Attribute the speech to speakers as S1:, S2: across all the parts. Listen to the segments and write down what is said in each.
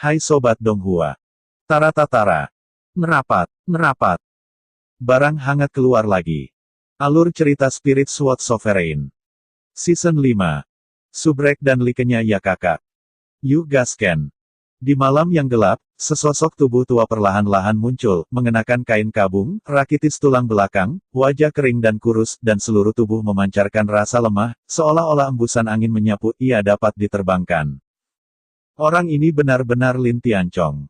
S1: Hai Sobat Donghua. Tara-tatara. Merapat, merapat. Barang hangat keluar lagi. Alur cerita Spirit Sword Sovereign. Season 5. Subrek dan likenya ya kakak. Yuk gasken. Di malam yang gelap, sesosok tubuh tua perlahan-lahan muncul, mengenakan kain kabung, rakitis tulang belakang, wajah kering dan kurus, dan seluruh tubuh memancarkan rasa lemah, seolah-olah embusan angin menyapu, ia dapat diterbangkan. Orang ini benar-benar Lin Tianchong.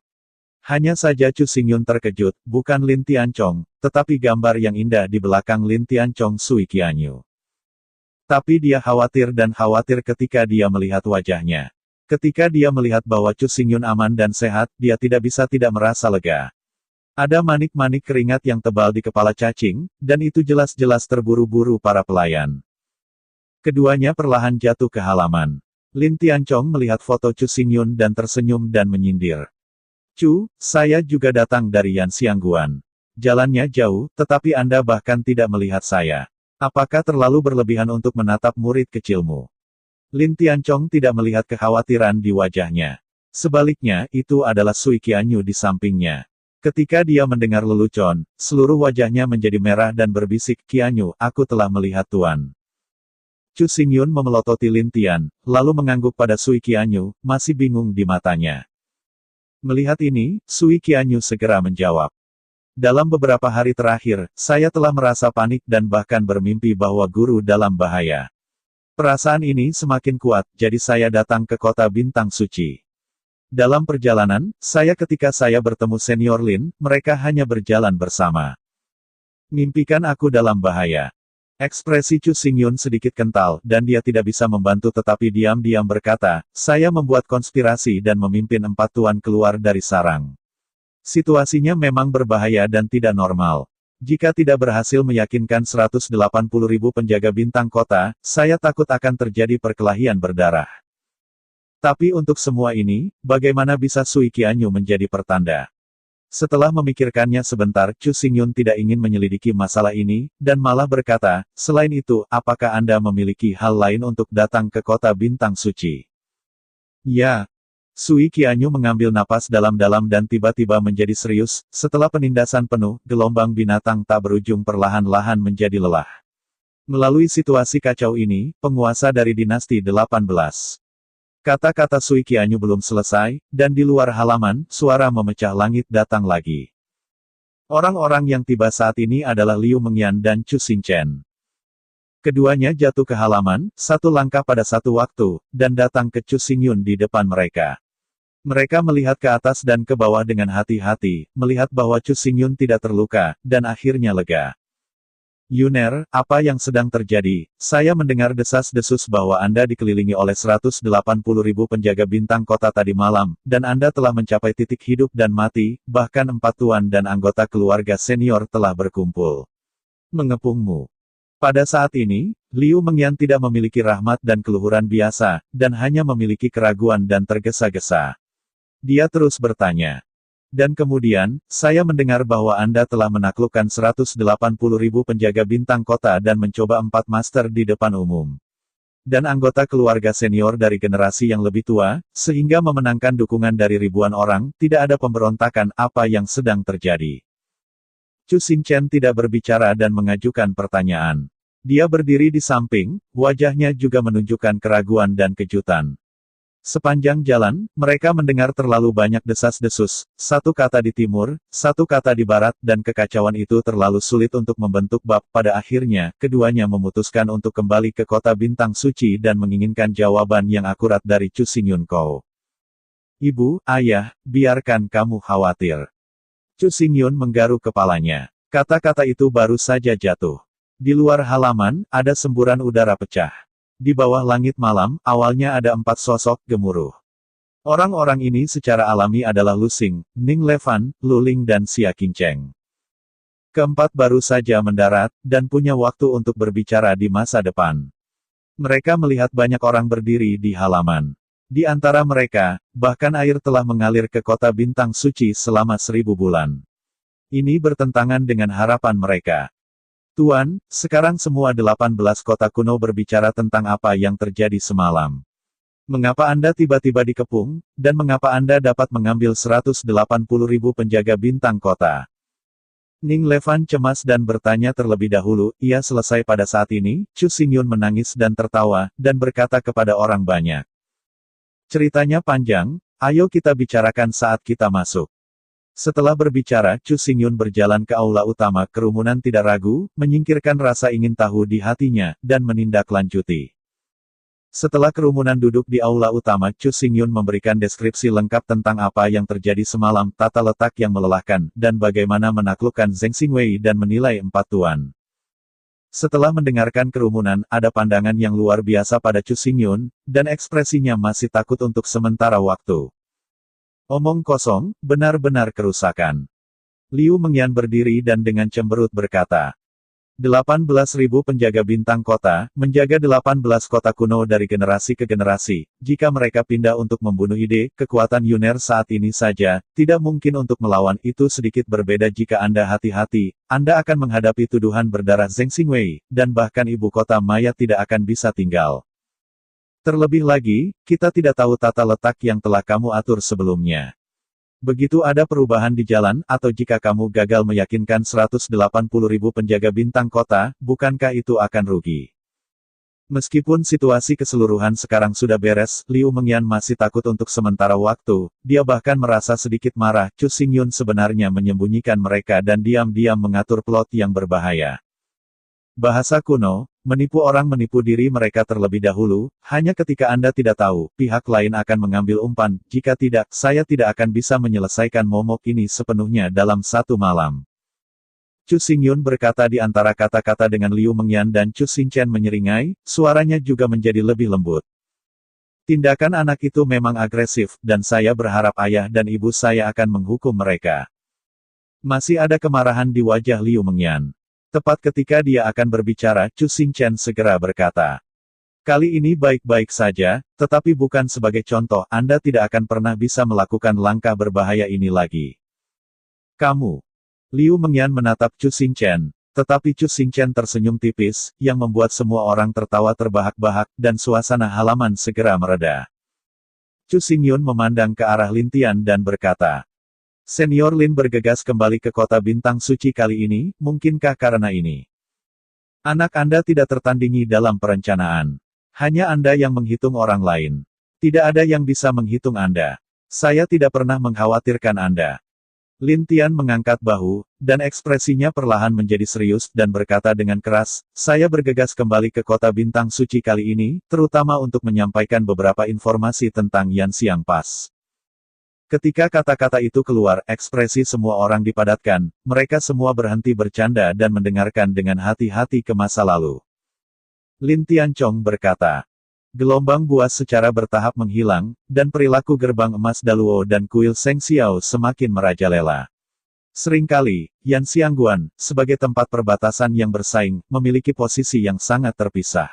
S1: Hanya saja Chu Xingyun terkejut, bukan Lin Tianchong, tetapi gambar yang indah di belakang Lin Tianchong Sui Qianyu. Tapi dia khawatir dan khawatir ketika dia melihat wajahnya. Ketika dia melihat bahwa Chu Xingyun aman dan sehat, dia tidak bisa tidak merasa lega. Ada manik-manik keringat yang tebal di kepala cacing, dan itu jelas-jelas terburu-buru para pelayan. Keduanya perlahan jatuh ke halaman. Lin Tianchong melihat foto Chu Xingyun dan tersenyum dan menyindir. Chu, saya juga datang dari Yan Xiangguan. Jalannya jauh, tetapi Anda bahkan tidak melihat saya. Apakah terlalu berlebihan untuk menatap murid kecilmu? Lin Tianchong tidak melihat kekhawatiran di wajahnya. Sebaliknya, itu adalah Sui Qianyu di sampingnya. Ketika dia mendengar lelucon, seluruh wajahnya menjadi merah dan berbisik, Qianyu, aku telah melihat Tuan. Chu Xingyun memelototi Lin Tian, lalu mengangguk pada Sui Qianyu, masih bingung di matanya. Melihat ini, Sui Qianyu segera menjawab. Dalam beberapa hari terakhir, saya telah merasa panik dan bahkan bermimpi bahwa guru dalam bahaya. Perasaan ini semakin kuat, jadi saya datang ke kota Bintang Suci. Dalam perjalanan, ketika saya bertemu Senior Lin, mereka hanya berjalan bersama. Mimpikan aku dalam bahaya. Ekspresi Chu Xingyun sedikit kental, dan dia tidak bisa membantu tetapi diam-diam berkata, saya membuat konspirasi dan memimpin 4 tuan keluar dari sarang. Situasinya memang berbahaya dan tidak normal. Jika tidak berhasil meyakinkan 180.000 penjaga bintang kota, saya takut akan terjadi perkelahian berdarah. Tapi untuk semua ini, bagaimana bisa Sui Qianyu menjadi pertanda? Setelah memikirkannya sebentar, Chu Xingyun tidak ingin menyelidiki masalah ini, dan malah berkata, selain itu, apakah Anda memiliki hal lain untuk datang ke kota Bintang Suci? Ya. Sui Qianyu mengambil napas dalam-dalam dan tiba-tiba menjadi serius, setelah penindasan penuh, gelombang binatang tak berujung perlahan-lahan menjadi lelah. Melalui situasi kacau ini, penguasa dari dinasti 18. Kata-kata Sui Qianyu belum selesai, dan di luar halaman, suara memecah langit datang lagi. Orang-orang yang tiba saat ini adalah Liu Mengyan dan Chu Xinchen. Keduanya jatuh ke halaman, satu langkah pada satu waktu, dan datang ke Chu Xingyun di depan mereka. Mereka melihat ke atas dan ke bawah dengan hati-hati, melihat bahwa Chu Xingyun tidak terluka, dan akhirnya lega. Yuner, apa yang sedang terjadi? Saya mendengar desas-desus bahwa Anda dikelilingi oleh 180.000 penjaga bintang kota tadi malam, dan Anda telah mencapai titik hidup dan mati, bahkan 4 tuan dan anggota keluarga senior telah berkumpul. Mengepungmu. Pada saat ini, Liu Mengyan tidak memiliki rahmat dan keluhuran biasa, dan hanya memiliki keraguan dan tergesa-gesa. Dia terus bertanya. Dan kemudian, saya mendengar bahwa Anda telah menaklukkan 180.000 penjaga bintang kota dan mencoba 4 master di depan umum. Dan anggota keluarga senior dari generasi yang lebih tua, sehingga memenangkan dukungan dari ribuan orang, tidak ada pemberontakan apa yang sedang terjadi. Chu Xinchen tidak berbicara dan mengajukan pertanyaan. Dia berdiri di samping, wajahnya juga menunjukkan keraguan dan kejutan. Sepanjang jalan, mereka mendengar terlalu banyak desas-desus, satu kata di timur, satu kata di barat, dan kekacauan itu terlalu sulit untuk membentuk bab. Pada akhirnya, keduanya memutuskan untuk kembali ke kota Bintang Suci dan menginginkan jawaban yang akurat dari Chu Xingyun Kou. Ibu, ayah, biarkan kamu khawatir. Chu Xingyun menggaruk kepalanya. Kata-kata itu baru saja jatuh. Di luar halaman, ada semburan udara pecah. Di bawah langit malam, awalnya ada 4 sosok gemuruh. Orang-orang ini secara alami adalah Lu Xing, Ning Levan, Lu Ling dan Xia Qingcheng. Keempat baru saja mendarat, dan punya waktu untuk berbicara di masa depan. Mereka melihat banyak orang berdiri di halaman. Di antara mereka, bahkan air telah mengalir ke kota Bintang Suci selama 1000 bulan. Ini bertentangan dengan harapan mereka. Tuan, sekarang semua 18 kota kuno berbicara tentang apa yang terjadi semalam. Mengapa Anda tiba-tiba dikepung, dan mengapa Anda dapat mengambil 180.000 penjaga bintang kota? Ning Levan cemas dan bertanya terlebih dahulu, ia selesai pada saat ini, Chu Xingyun menangis dan tertawa, dan berkata kepada orang banyak. Ceritanya panjang, ayo kita bicarakan saat kita masuk. Setelah berbicara, Chu Xingyun berjalan ke aula utama. Kerumunan tidak ragu, menyingkirkan rasa ingin tahu di hatinya, dan menindaklanjuti. Setelah kerumunan duduk di aula utama, Chu Xingyun memberikan deskripsi lengkap tentang apa yang terjadi semalam, tata letak yang melelahkan, dan bagaimana menaklukkan Zheng Xingwei dan menilai 4 tuan. Setelah mendengarkan kerumunan, ada pandangan yang luar biasa pada Chu Xingyun, dan ekspresinya masih takut untuk sementara waktu. Omong kosong, benar-benar kerusakan. Liu Mengyan berdiri dan dengan cemberut berkata, 18.000 penjaga bintang kota, menjaga 18 kota kuno dari generasi ke generasi. Jika mereka pindah untuk membunuh ide, kekuatan Yuner saat ini saja, tidak mungkin untuk melawan. Itu sedikit berbeda jika Anda hati-hati, Anda akan menghadapi tuduhan berdarah Zheng Xingwei, dan bahkan ibu kota Maya tidak akan bisa tinggal. Terlebih lagi, kita tidak tahu tata letak yang telah kamu atur sebelumnya. Begitu ada perubahan di jalan, atau jika kamu gagal meyakinkan 180.000 penjaga bintang kota, bukankah itu akan rugi? Meskipun situasi keseluruhan sekarang sudah beres, Liu Mengyan masih takut untuk sementara waktu. Dia bahkan merasa sedikit marah. Chu Xingyun sebenarnya menyembunyikan mereka dan diam-diam mengatur plot yang berbahaya. Bahasa kuno, menipu orang menipu diri mereka terlebih dahulu, hanya ketika Anda tidak tahu, pihak lain akan mengambil umpan, jika tidak, saya tidak akan bisa menyelesaikan momok ini sepenuhnya dalam 1 malam. Chu Xingyun berkata di antara kata-kata dengan Liu Mengyan dan Chu Xinchen menyeringai, suaranya juga menjadi lebih lembut. Tindakan anak itu memang agresif, dan saya berharap ayah dan ibu saya akan menghukum mereka. Masih ada kemarahan di wajah Liu Mengyan. Tepat ketika dia akan berbicara, Chu Xinchen segera berkata, kali ini baik-baik saja, tetapi bukan sebagai contoh, Anda tidak akan pernah bisa melakukan langkah berbahaya ini lagi. Kamu. Liu Mengyan menatap Chu Xinchen, tetapi Chu Xinchen tersenyum tipis, yang membuat semua orang tertawa terbahak-bahak, dan suasana halaman segera mereda. Chu Xingyun memandang ke arah Lin Tian dan berkata, Senior Lin bergegas kembali ke kota bintang suci kali ini, mungkinkah karena ini? Anak Anda tidak tertandingi dalam perencanaan. Hanya Anda yang menghitung orang lain. Tidak ada yang bisa menghitung Anda. Saya tidak pernah mengkhawatirkan Anda. Lin Tian mengangkat bahu, dan ekspresinya perlahan menjadi serius, dan berkata dengan keras, saya bergegas kembali ke kota bintang suci kali ini, terutama untuk menyampaikan beberapa informasi tentang Yan Xiang Pass. Ketika kata-kata itu keluar, ekspresi semua orang dipadatkan, mereka semua berhenti bercanda dan mendengarkan dengan hati-hati ke masa lalu. Lin Tianchong berkata, gelombang buas secara bertahap menghilang, dan perilaku gerbang emas Daluo dan kuil Seng Xiao semakin merajalela. Seringkali, Yan Xiangguan, sebagai tempat perbatasan yang bersaing, memiliki posisi yang sangat terpisah.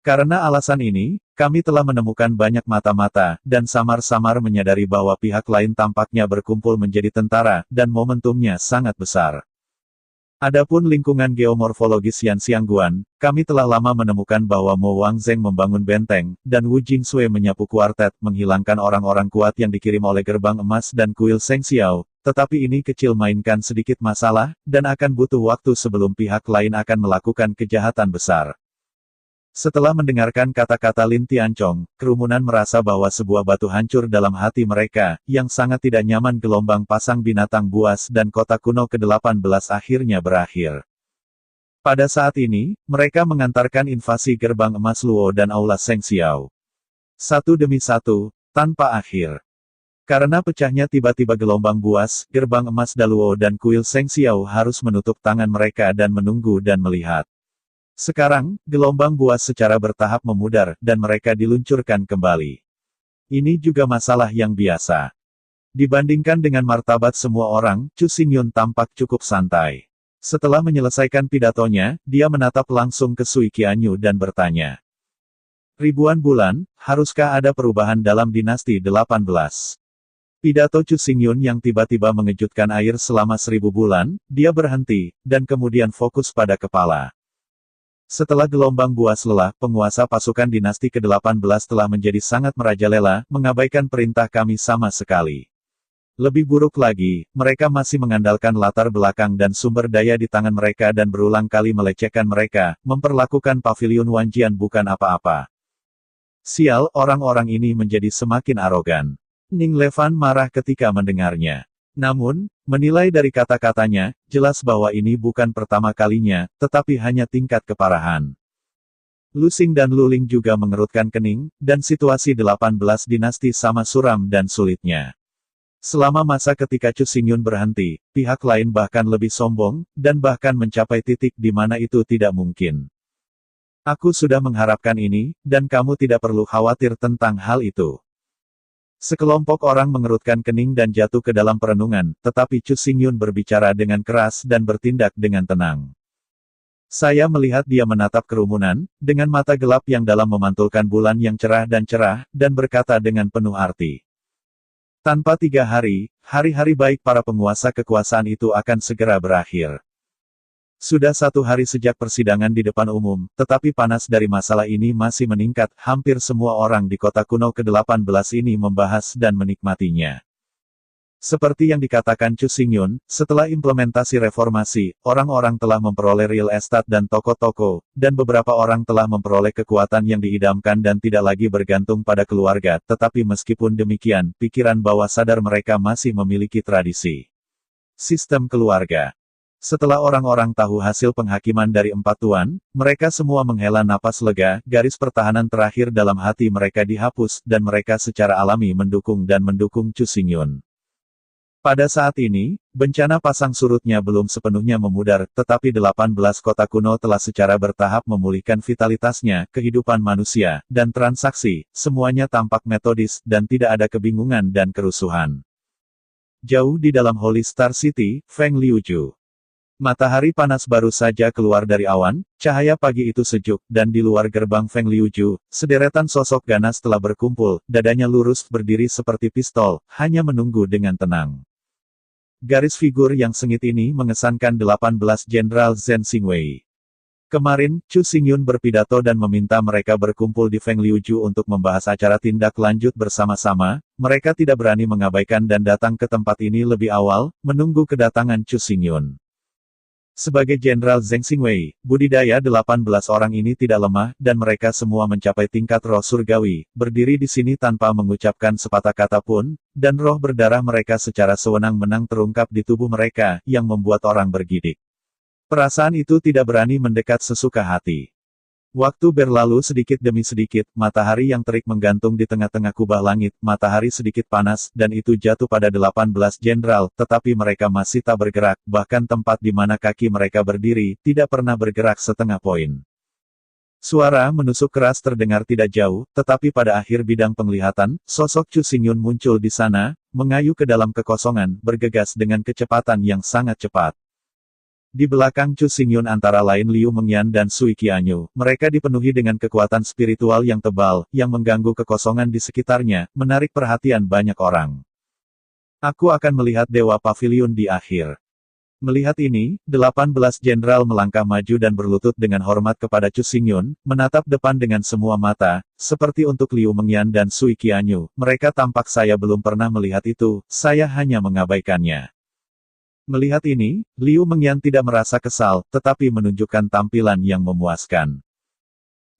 S1: Karena alasan ini, kami telah menemukan banyak mata-mata, dan samar-samar menyadari bahwa pihak lain tampaknya berkumpul menjadi tentara, dan momentumnya sangat besar. Adapun lingkungan geomorfologis Yan Xiangguan, kami telah lama menemukan bahwa Mo Wangzheng membangun benteng, dan Wu Jingsui menyapu kuartet, menghilangkan orang-orang kuat yang dikirim oleh gerbang emas dan kuil Seng Xiao, tetapi ini kecil mainkan sedikit masalah, dan akan butuh waktu sebelum pihak lain akan melakukan kejahatan besar. Setelah mendengarkan kata-kata Lin Tianchong, kerumunan merasa bahwa sebuah batu hancur dalam hati mereka, yang sangat tidak nyaman. Gelombang pasang binatang buas dan kota kuno ke-18 akhirnya berakhir. Pada saat ini, mereka mengantarkan invasi gerbang emas Luo dan aula Seng Xiao. Satu demi satu, tanpa akhir. Karena pecahnya tiba-tiba gelombang buas, gerbang emas Daluo dan kuil Seng Xiao harus menutup tangan mereka dan menunggu dan melihat. Sekarang, gelombang buas secara bertahap memudar, dan mereka diluncurkan kembali. Ini juga masalah yang biasa. Dibandingkan dengan martabat semua orang, Chu Xingyun tampak cukup santai. Setelah menyelesaikan pidatonya, dia menatap langsung ke Sui Qianyu dan bertanya. Ribuan bulan, haruskah ada perubahan dalam dinasti 18? Pidato Chu Xingyun yang tiba-tiba mengejutkan air selama 1000 bulan, dia berhenti, dan kemudian fokus pada kepala. Setelah gelombang buas lelah, penguasa pasukan dinasti ke-18 telah menjadi sangat merajalela, mengabaikan perintah kami sama sekali. Lebih buruk lagi, mereka masih mengandalkan latar belakang dan sumber daya di tangan mereka dan berulang kali melecehkan mereka, memperlakukan pavilion Wanjian bukan apa-apa. Sial, orang-orang ini menjadi semakin arogan. Ning Levan marah ketika mendengarnya. Namun, menilai dari kata-katanya, jelas bahwa ini bukan pertama kalinya, tetapi hanya tingkat keparahan. Lu Xing dan Lu Ling juga mengerutkan kening, dan situasi 18 dinasti sama suram dan sulitnya. Selama masa ketika Chu Xingyun berhenti, pihak lain bahkan lebih sombong, dan bahkan mencapai titik di mana itu tidak mungkin. Aku sudah mengharapkan ini, dan kamu tidak perlu khawatir tentang hal itu. Sekelompok orang mengerutkan kening dan jatuh ke dalam perenungan, tetapi Chu Xingyun berbicara dengan keras dan bertindak dengan tenang. Saya melihat dia menatap kerumunan, dengan mata gelap yang dalam memantulkan bulan yang cerah, dan berkata dengan penuh arti. Tanpa 3 hari, hari-hari baik para penguasa kekuasaan itu akan segera berakhir. Sudah 1 hari sejak persidangan di depan umum, tetapi panas dari masalah ini masih meningkat, hampir semua orang di kota kuno ke-18 ini membahas dan menikmatinya. Seperti yang dikatakan Chu Xingyun, setelah implementasi reformasi, orang-orang telah memperoleh real estate dan toko-toko, dan beberapa orang telah memperoleh kekuatan yang diidamkan dan tidak lagi bergantung pada keluarga, tetapi meskipun demikian, pikiran bawah sadar mereka masih memiliki tradisi. Sistem keluarga. Setelah orang-orang tahu hasil penghakiman dari 4 tuan, mereka semua menghela napas lega, garis pertahanan terakhir dalam hati mereka dihapus, dan mereka secara alami mendukung Chu Xingyun. Pada saat ini, bencana pasang surutnya belum sepenuhnya memudar, tetapi 18 kota kuno telah secara bertahap memulihkan vitalitasnya, kehidupan manusia, dan transaksi, semuanya tampak metodis, dan tidak ada kebingungan dan kerusuhan. Jauh di dalam Holy Star City, Feng Liuju. Matahari panas baru saja keluar dari awan, cahaya pagi itu sejuk, dan di luar gerbang Feng Liuju, sederetan sosok ganas telah berkumpul, dadanya lurus berdiri seperti pistol, hanya menunggu dengan tenang. Garis figur yang sengit ini mengesankan 18 Jenderal Zhen Xingwei. Kemarin, Chu Xingyun berpidato dan meminta mereka berkumpul di Feng Liuju untuk membahas acara tindak lanjut bersama-sama, mereka tidak berani mengabaikan dan datang ke tempat ini lebih awal, menunggu kedatangan Chu Xingyun. Sebagai Jenderal Zheng Xingwei, budidaya 18 orang ini tidak lemah, dan mereka semua mencapai tingkat roh surgawi, berdiri di sini tanpa mengucapkan sepatah kata pun, dan roh berdarah mereka secara sewenang-wenang terungkap di tubuh mereka, yang membuat orang bergidik. Perasaan itu tidak berani mendekat sesuka hati. Waktu berlalu sedikit demi sedikit, matahari yang terik menggantung di tengah-tengah kubah langit, matahari sedikit panas, dan itu jatuh pada 18 jenderal, tetapi mereka masih tak bergerak, bahkan tempat di mana kaki mereka berdiri, tidak pernah bergerak setengah poin. Suara menusuk keras terdengar tidak jauh, tetapi pada akhir bidang penglihatan, sosok Chu Xingyun muncul di sana, mengayuh ke dalam kekosongan, bergegas dengan kecepatan yang sangat cepat. Di belakang Chu Xingyun antara lain Liu Mengyan dan Sui Qianyu, mereka dipenuhi dengan kekuatan spiritual yang tebal, yang mengganggu kekosongan di sekitarnya, menarik perhatian banyak orang. Aku akan melihat Dewa Pavilion di akhir. Melihat ini, 18 jenderal melangkah maju dan berlutut dengan hormat kepada Chu Xingyun, menatap depan dengan semua mata, seperti untuk Liu Mengyan dan Sui Qianyu, mereka tampak saya belum pernah melihat itu, saya hanya mengabaikannya. Melihat ini, Liu Mengyan tidak merasa kesal, tetapi menunjukkan tampilan yang memuaskan.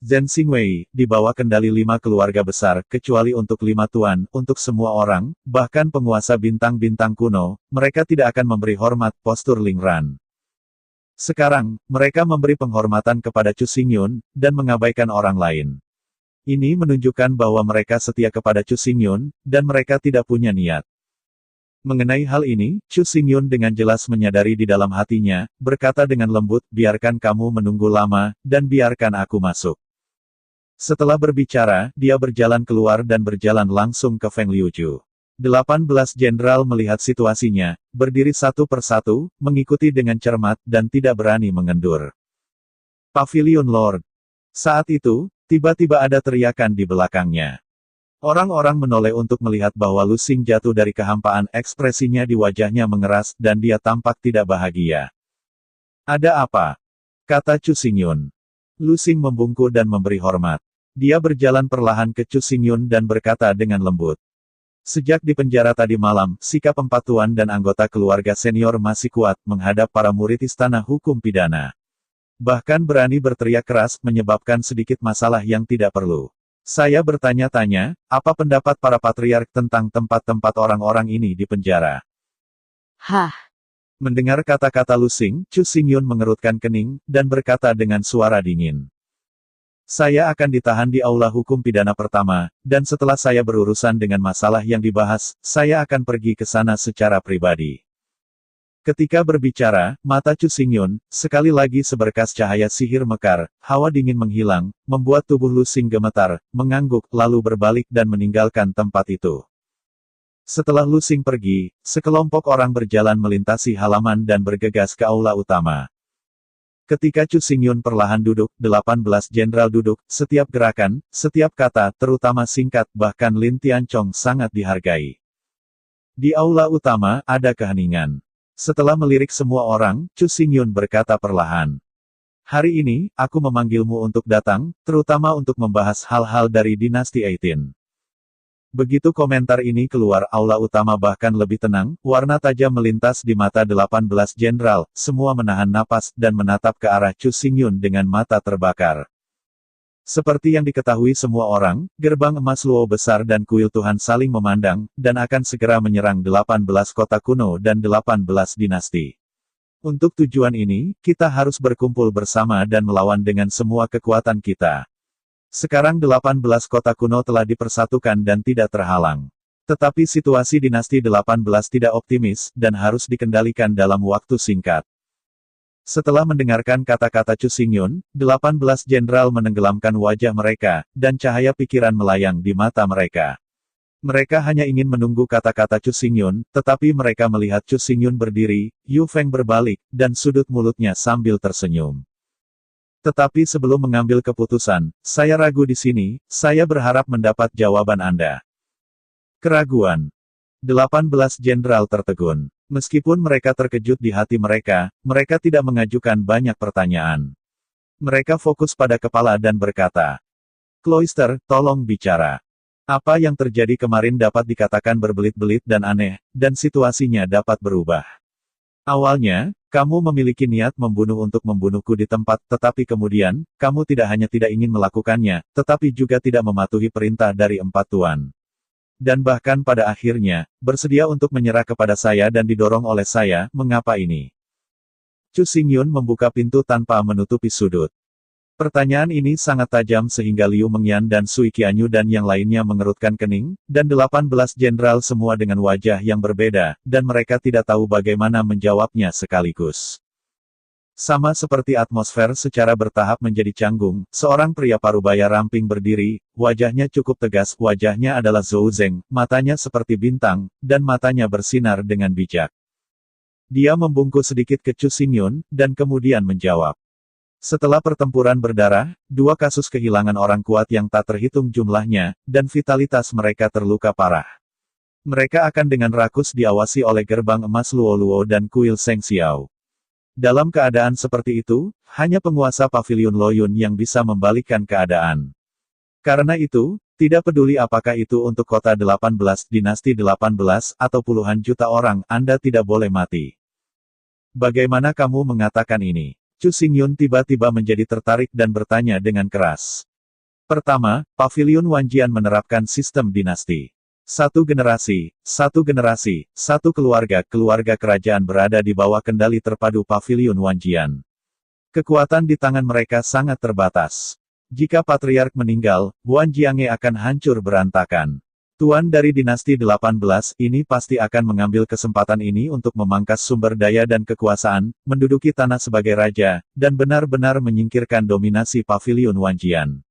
S1: Zhen Xingwei, di bawah kendali 5 keluarga besar, kecuali untuk 5 tuan, untuk semua orang, bahkan penguasa bintang-bintang kuno, mereka tidak akan memberi hormat, postur Ling Ran. Sekarang, mereka memberi penghormatan kepada Chu Xingyun, dan mengabaikan orang lain. Ini menunjukkan bahwa mereka setia kepada Chu Xingyun, dan mereka tidak punya niat. Mengenai hal ini, Chu Xingyun dengan jelas menyadari di dalam hatinya, berkata dengan lembut, biarkan kamu menunggu lama, dan biarkan aku masuk. Setelah berbicara, dia berjalan keluar dan berjalan langsung ke Feng Liuju. 18 jenderal melihat situasinya, berdiri satu persatu, mengikuti dengan cermat, dan tidak berani mengendur. Pavilion Lord. Saat itu, tiba-tiba ada teriakan di belakangnya. Orang-orang menoleh untuk melihat bahwa Lu Xing jatuh dari kehampaan, ekspresinya di wajahnya mengeras, dan dia tampak tidak bahagia. Ada apa? Kata Chu Xingyun. Lu Xing membungkuk dan memberi hormat. Dia berjalan perlahan ke Chu Xingyun dan berkata dengan lembut. Sejak di penjara tadi malam, sikap empat tuan dan anggota keluarga senior masih kuat menghadap para murid istana hukum pidana. Bahkan berani berteriak keras menyebabkan sedikit masalah yang tidak perlu. Saya bertanya-tanya, apa pendapat para patriark tentang tempat-tempat orang-orang ini di penjara?
S2: Hah,
S1: Mendengar kata-kata Lu Xing, Chu Xingyun mengerutkan kening, dan berkata dengan suara dingin. Saya akan ditahan di aula hukum pidana pertama, dan setelah saya berurusan dengan masalah yang dibahas, saya akan pergi ke sana secara pribadi. Ketika berbicara, mata Chu Xingyun, sekali lagi seberkas cahaya sihir mekar, hawa dingin menghilang, membuat tubuh Lu Xing gemetar, mengangguk, lalu berbalik dan meninggalkan tempat itu. Setelah Lu Xing pergi, sekelompok orang berjalan melintasi halaman dan bergegas ke aula utama. Ketika Chu Xingyun perlahan duduk, 18 jenderal duduk, setiap gerakan, setiap kata, terutama singkat, bahkan Lin Tianchong sangat dihargai. Di aula utama, ada keheningan. Setelah melirik semua orang, Chu Xingyun berkata perlahan. Hari ini, aku memanggilmu untuk datang, terutama untuk membahas hal-hal dari dinasti 18. Begitu komentar ini keluar aula utama bahkan lebih tenang, warna tajam melintas di mata 18 jenderal, semua menahan napas dan menatap ke arah Chu Xingyun dengan mata terbakar. Seperti yang diketahui semua orang, gerbang emas Luo besar dan kuil Tuhan saling memandang, dan akan segera menyerang 18 kota kuno dan 18 dinasti. Untuk tujuan ini, kita harus berkumpul bersama dan melawan dengan semua kekuatan kita. Sekarang 18 kota kuno telah dipersatukan dan tidak terhalang. Tetapi situasi dinasti 18 tidak optimis, dan harus dikendalikan dalam waktu singkat. Setelah mendengarkan kata-kata Chu Xingyun, 18 jenderal menenggelamkan wajah mereka, dan cahaya pikiran melayang di mata mereka. Mereka hanya ingin menunggu kata-kata Chu Xingyun, tetapi mereka melihat Chu Xingyun berdiri, Yu Feng berbalik, dan sudut mulutnya sambil tersenyum. Tetapi sebelum mengambil keputusan, saya ragu di sini, saya berharap mendapat jawaban Anda. Keraguan. 18 jenderal tertegun. Meskipun mereka terkejut di hati mereka tidak mengajukan banyak pertanyaan. Mereka fokus pada kepala dan berkata, Cloister, tolong bicara. Apa yang terjadi kemarin dapat dikatakan berbelit-belit dan aneh, dan situasinya dapat berubah. Awalnya, kamu memiliki niat membunuh untuk membunuhku di tempat, tetapi kemudian, kamu tidak hanya tidak ingin melakukannya, tetapi juga tidak mematuhi perintah dari empat tuan. Dan bahkan pada akhirnya, bersedia untuk menyerah kepada saya dan didorong oleh saya, mengapa ini? Chu Xingyun membuka pintu tanpa menutupi sudut. Pertanyaan ini sangat tajam sehingga Liu Mengyan dan Sui Qianyu dan yang lainnya mengerutkan kening, dan 18 jenderal semua dengan wajah yang berbeda, dan mereka tidak tahu bagaimana menjawabnya sekaligus. Sama seperti atmosfer secara bertahap menjadi canggung, seorang pria parubaya ramping berdiri, wajahnya cukup tegas, wajahnya adalah Zhou Zeng, matanya seperti bintang, dan matanya bersinar dengan bijak. Dia membungkuk sedikit ke Chu Xingyun, dan kemudian menjawab. Setelah pertempuran berdarah, dua kasus kehilangan orang kuat yang tak terhitung jumlahnya, dan vitalitas mereka terluka parah. Mereka akan dengan rakus diawasi oleh gerbang emas Luo Luo dan kuil Seng Xiao. Dalam keadaan seperti itu, hanya penguasa pavilion Loyun yang bisa membalikkan keadaan. Karena itu, tidak peduli apakah itu untuk kota 18, dinasti 18, atau puluhan juta orang, Anda tidak boleh mati. Bagaimana kamu mengatakan ini? Chu Xingyun tiba-tiba menjadi tertarik dan bertanya dengan keras. Pertama, Pavilion Wanjian menerapkan sistem dinasti. Satu generasi, satu keluarga kerajaan berada di bawah kendali terpadu Pavilion Wanjian. Kekuatan di tangan mereka sangat terbatas. Jika patriark meninggal, Wanjiange akan hancur berantakan. Tuan dari dinasti 18 ini pasti akan mengambil kesempatan ini untuk memangkas sumber daya dan kekuasaan, menduduki tanah sebagai raja, dan benar-benar menyingkirkan dominasi Pavilion Wanjian.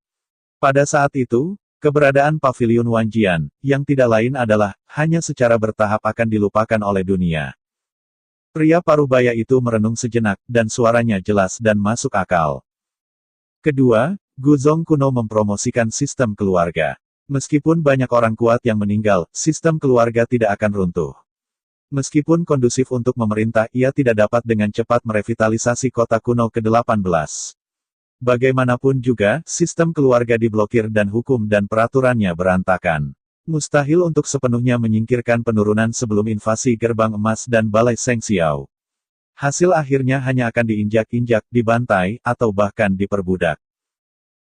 S1: Pada saat itu, keberadaan Pavilion Wanjian, yang tidak lain adalah, hanya secara bertahap akan dilupakan oleh dunia. Pria parubaya itu merenung sejenak, dan suaranya jelas dan masuk akal. Kedua, Guzong kuno mempromosikan sistem keluarga. Meskipun banyak orang kuat yang meninggal, sistem keluarga tidak akan runtuh. Meskipun kondusif untuk memerintah, ia tidak dapat dengan cepat merevitalisasi kota kuno ke-18. Bagaimanapun juga, sistem keluarga diblokir dan hukum dan peraturannya berantakan. Mustahil untuk sepenuhnya menyingkirkan penurunan sebelum invasi Gerbang Emas dan Balai Seng Xiao. Hasil akhirnya hanya akan diinjak-injak, dibantai, atau bahkan diperbudak.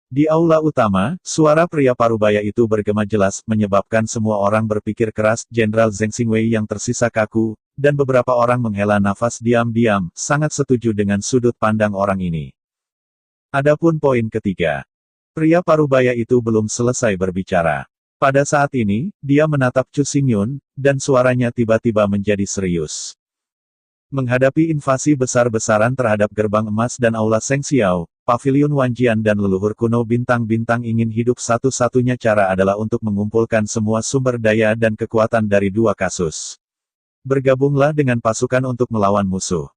S1: Di aula utama, suara pria parubaya itu bergema jelas, menyebabkan semua orang berpikir keras. Jenderal Zheng Xingwei yang tersisa kaku, dan beberapa orang menghela nafas diam-diam, sangat setuju dengan sudut pandang orang ini. Adapun poin ketiga. Pria parubaya itu belum selesai berbicara. Pada saat ini, dia menatap Chu Xingyun, dan suaranya tiba-tiba menjadi serius. Menghadapi invasi besar-besaran terhadap Gerbang Emas dan Aula Seng Xiao, Paviliun Wanjian dan leluhur kuno bintang-bintang ingin hidup, satu-satunya cara adalah untuk mengumpulkan semua sumber daya dan kekuatan dari dua kasus. Bergabunglah dengan pasukan untuk melawan musuh.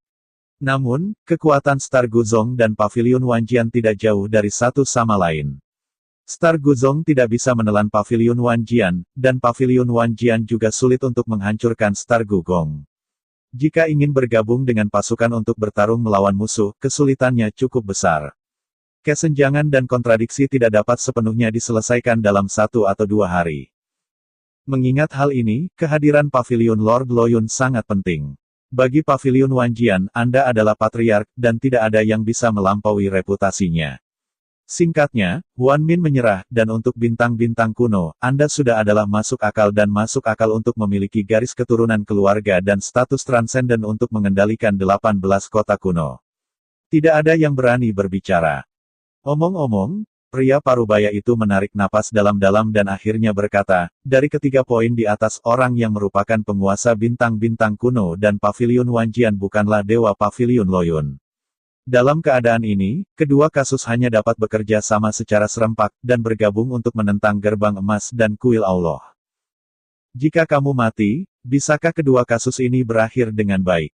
S1: Namun, kekuatan Star Guzong dan Paviliun Wanjian tidak jauh dari satu sama lain. Star Guzong tidak bisa menelan Paviliun Wanjian, dan Paviliun Wanjian juga sulit untuk menghancurkan Star Gugong. Jika ingin bergabung dengan pasukan untuk bertarung melawan musuh, kesulitannya cukup besar. Kesenjangan dan kontradiksi tidak dapat sepenuhnya diselesaikan dalam 1 atau 2 hari. Mengingat hal ini, kehadiran Paviliun Lord Loyun sangat penting. Bagi Paviliun Wanjian, Anda adalah patriark, dan tidak ada yang bisa melampaui reputasinya. Singkatnya, Wan Min menyerah, dan untuk bintang-bintang kuno, Anda sudah adalah masuk akal dan masuk akal untuk memiliki garis keturunan keluarga dan status transenden untuk mengendalikan 18 kota kuno. Tidak ada yang berani berbicara. Omong-omong, pria parubaya itu menarik napas dalam-dalam dan akhirnya berkata, dari ketiga poin di atas, orang yang merupakan penguasa bintang-bintang kuno dan Paviliun Wanjian bukanlah Dewa Paviliun Loyun. Dalam keadaan ini, kedua kasus hanya dapat bekerja sama secara serempak, dan bergabung untuk menentang Gerbang Emas dan Kuil Allah. Jika kamu mati, bisakah kedua kasus ini berakhir dengan baik?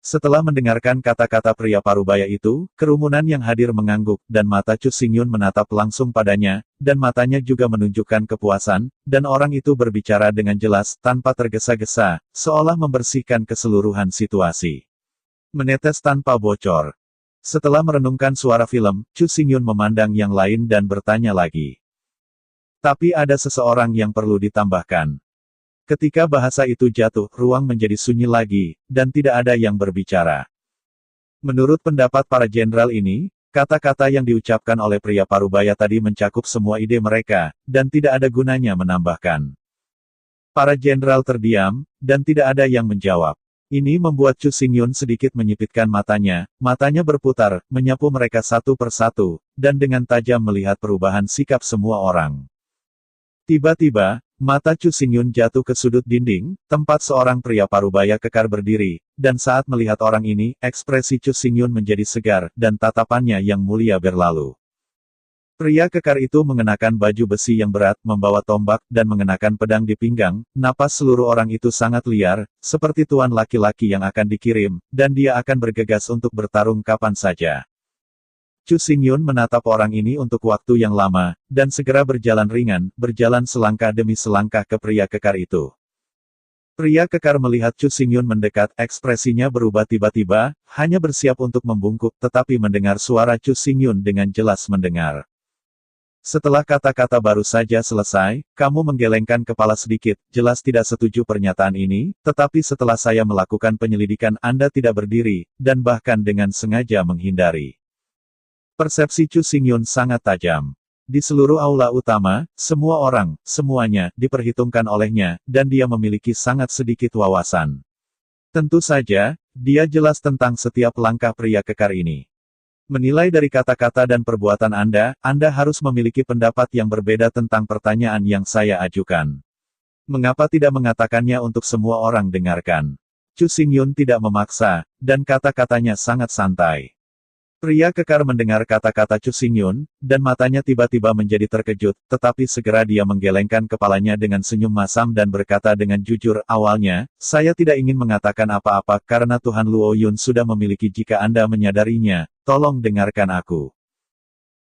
S1: Setelah mendengarkan kata-kata pria parubaya itu, kerumunan yang hadir mengangguk, dan mata Chu Xingyun menatap langsung padanya, dan matanya juga menunjukkan kepuasan, dan orang itu berbicara dengan jelas, tanpa tergesa-gesa, seolah membersihkan keseluruhan situasi. Menetes tanpa bocor. Setelah merenungkan suara film, Chu Xingyun memandang yang lain dan bertanya lagi. Tapi ada seseorang yang perlu ditambahkan. Ketika bahasa itu jatuh, ruang menjadi sunyi lagi, dan tidak ada yang berbicara. Menurut pendapat para jenderal ini, kata-kata yang diucapkan oleh pria parubaya tadi mencakup semua ide mereka, dan tidak ada gunanya menambahkan. Para jenderal terdiam, dan tidak ada yang menjawab. Ini membuat Chu Xingyun sedikit menyipitkan matanya berputar, menyapu mereka satu persatu, dan dengan tajam melihat perubahan sikap semua orang. Tiba-tiba, mata Chu Xingyun jatuh ke sudut dinding, tempat seorang pria parubaya kekar berdiri, dan saat melihat orang ini, ekspresi Chu Xingyun menjadi segar, dan tatapannya yang mulia berlalu. Pria kekar itu mengenakan baju besi yang berat, membawa tombak, dan mengenakan pedang di pinggang. Napas seluruh orang itu sangat liar, seperti tuan laki-laki yang akan dikirim, dan dia akan bergegas untuk bertarung kapan saja. Chu Xingyun menatap orang ini untuk waktu yang lama, dan segera berjalan ringan, berjalan selangkah demi selangkah ke pria kekar itu. Pria kekar melihat Chu Xingyun mendekat, ekspresinya berubah tiba-tiba, hanya bersiap untuk membungkuk, tetapi mendengar suara Chu Xingyun dengan jelas mendengar. Setelah kata-kata baru saja selesai, kamu menggelengkan kepala sedikit, jelas tidak setuju pernyataan ini, tetapi setelah saya melakukan penyelidikan Anda tidak berdiri, dan bahkan dengan sengaja menghindari. Persepsi Chu Xingyun sangat tajam. Di seluruh aula utama, semua orang, semuanya, diperhitungkan olehnya, dan dia memiliki sangat sedikit wawasan. Tentu saja, dia jelas tentang setiap langkah pria kekar ini. Menilai dari kata-kata dan perbuatan Anda harus memiliki pendapat yang berbeda tentang pertanyaan yang saya ajukan. Mengapa tidak mengatakannya untuk semua orang dengarkan? Chu Xingyun tidak memaksa, dan kata-katanya sangat santai. Pria kekar mendengar kata-kata Chu Xingyun, dan matanya tiba-tiba menjadi terkejut, tetapi segera dia menggelengkan kepalanya dengan senyum masam dan berkata dengan jujur, awalnya, saya tidak ingin mengatakan apa-apa karena Tuhan Luo Yun sudah memiliki jika Anda menyadarinya, tolong dengarkan aku.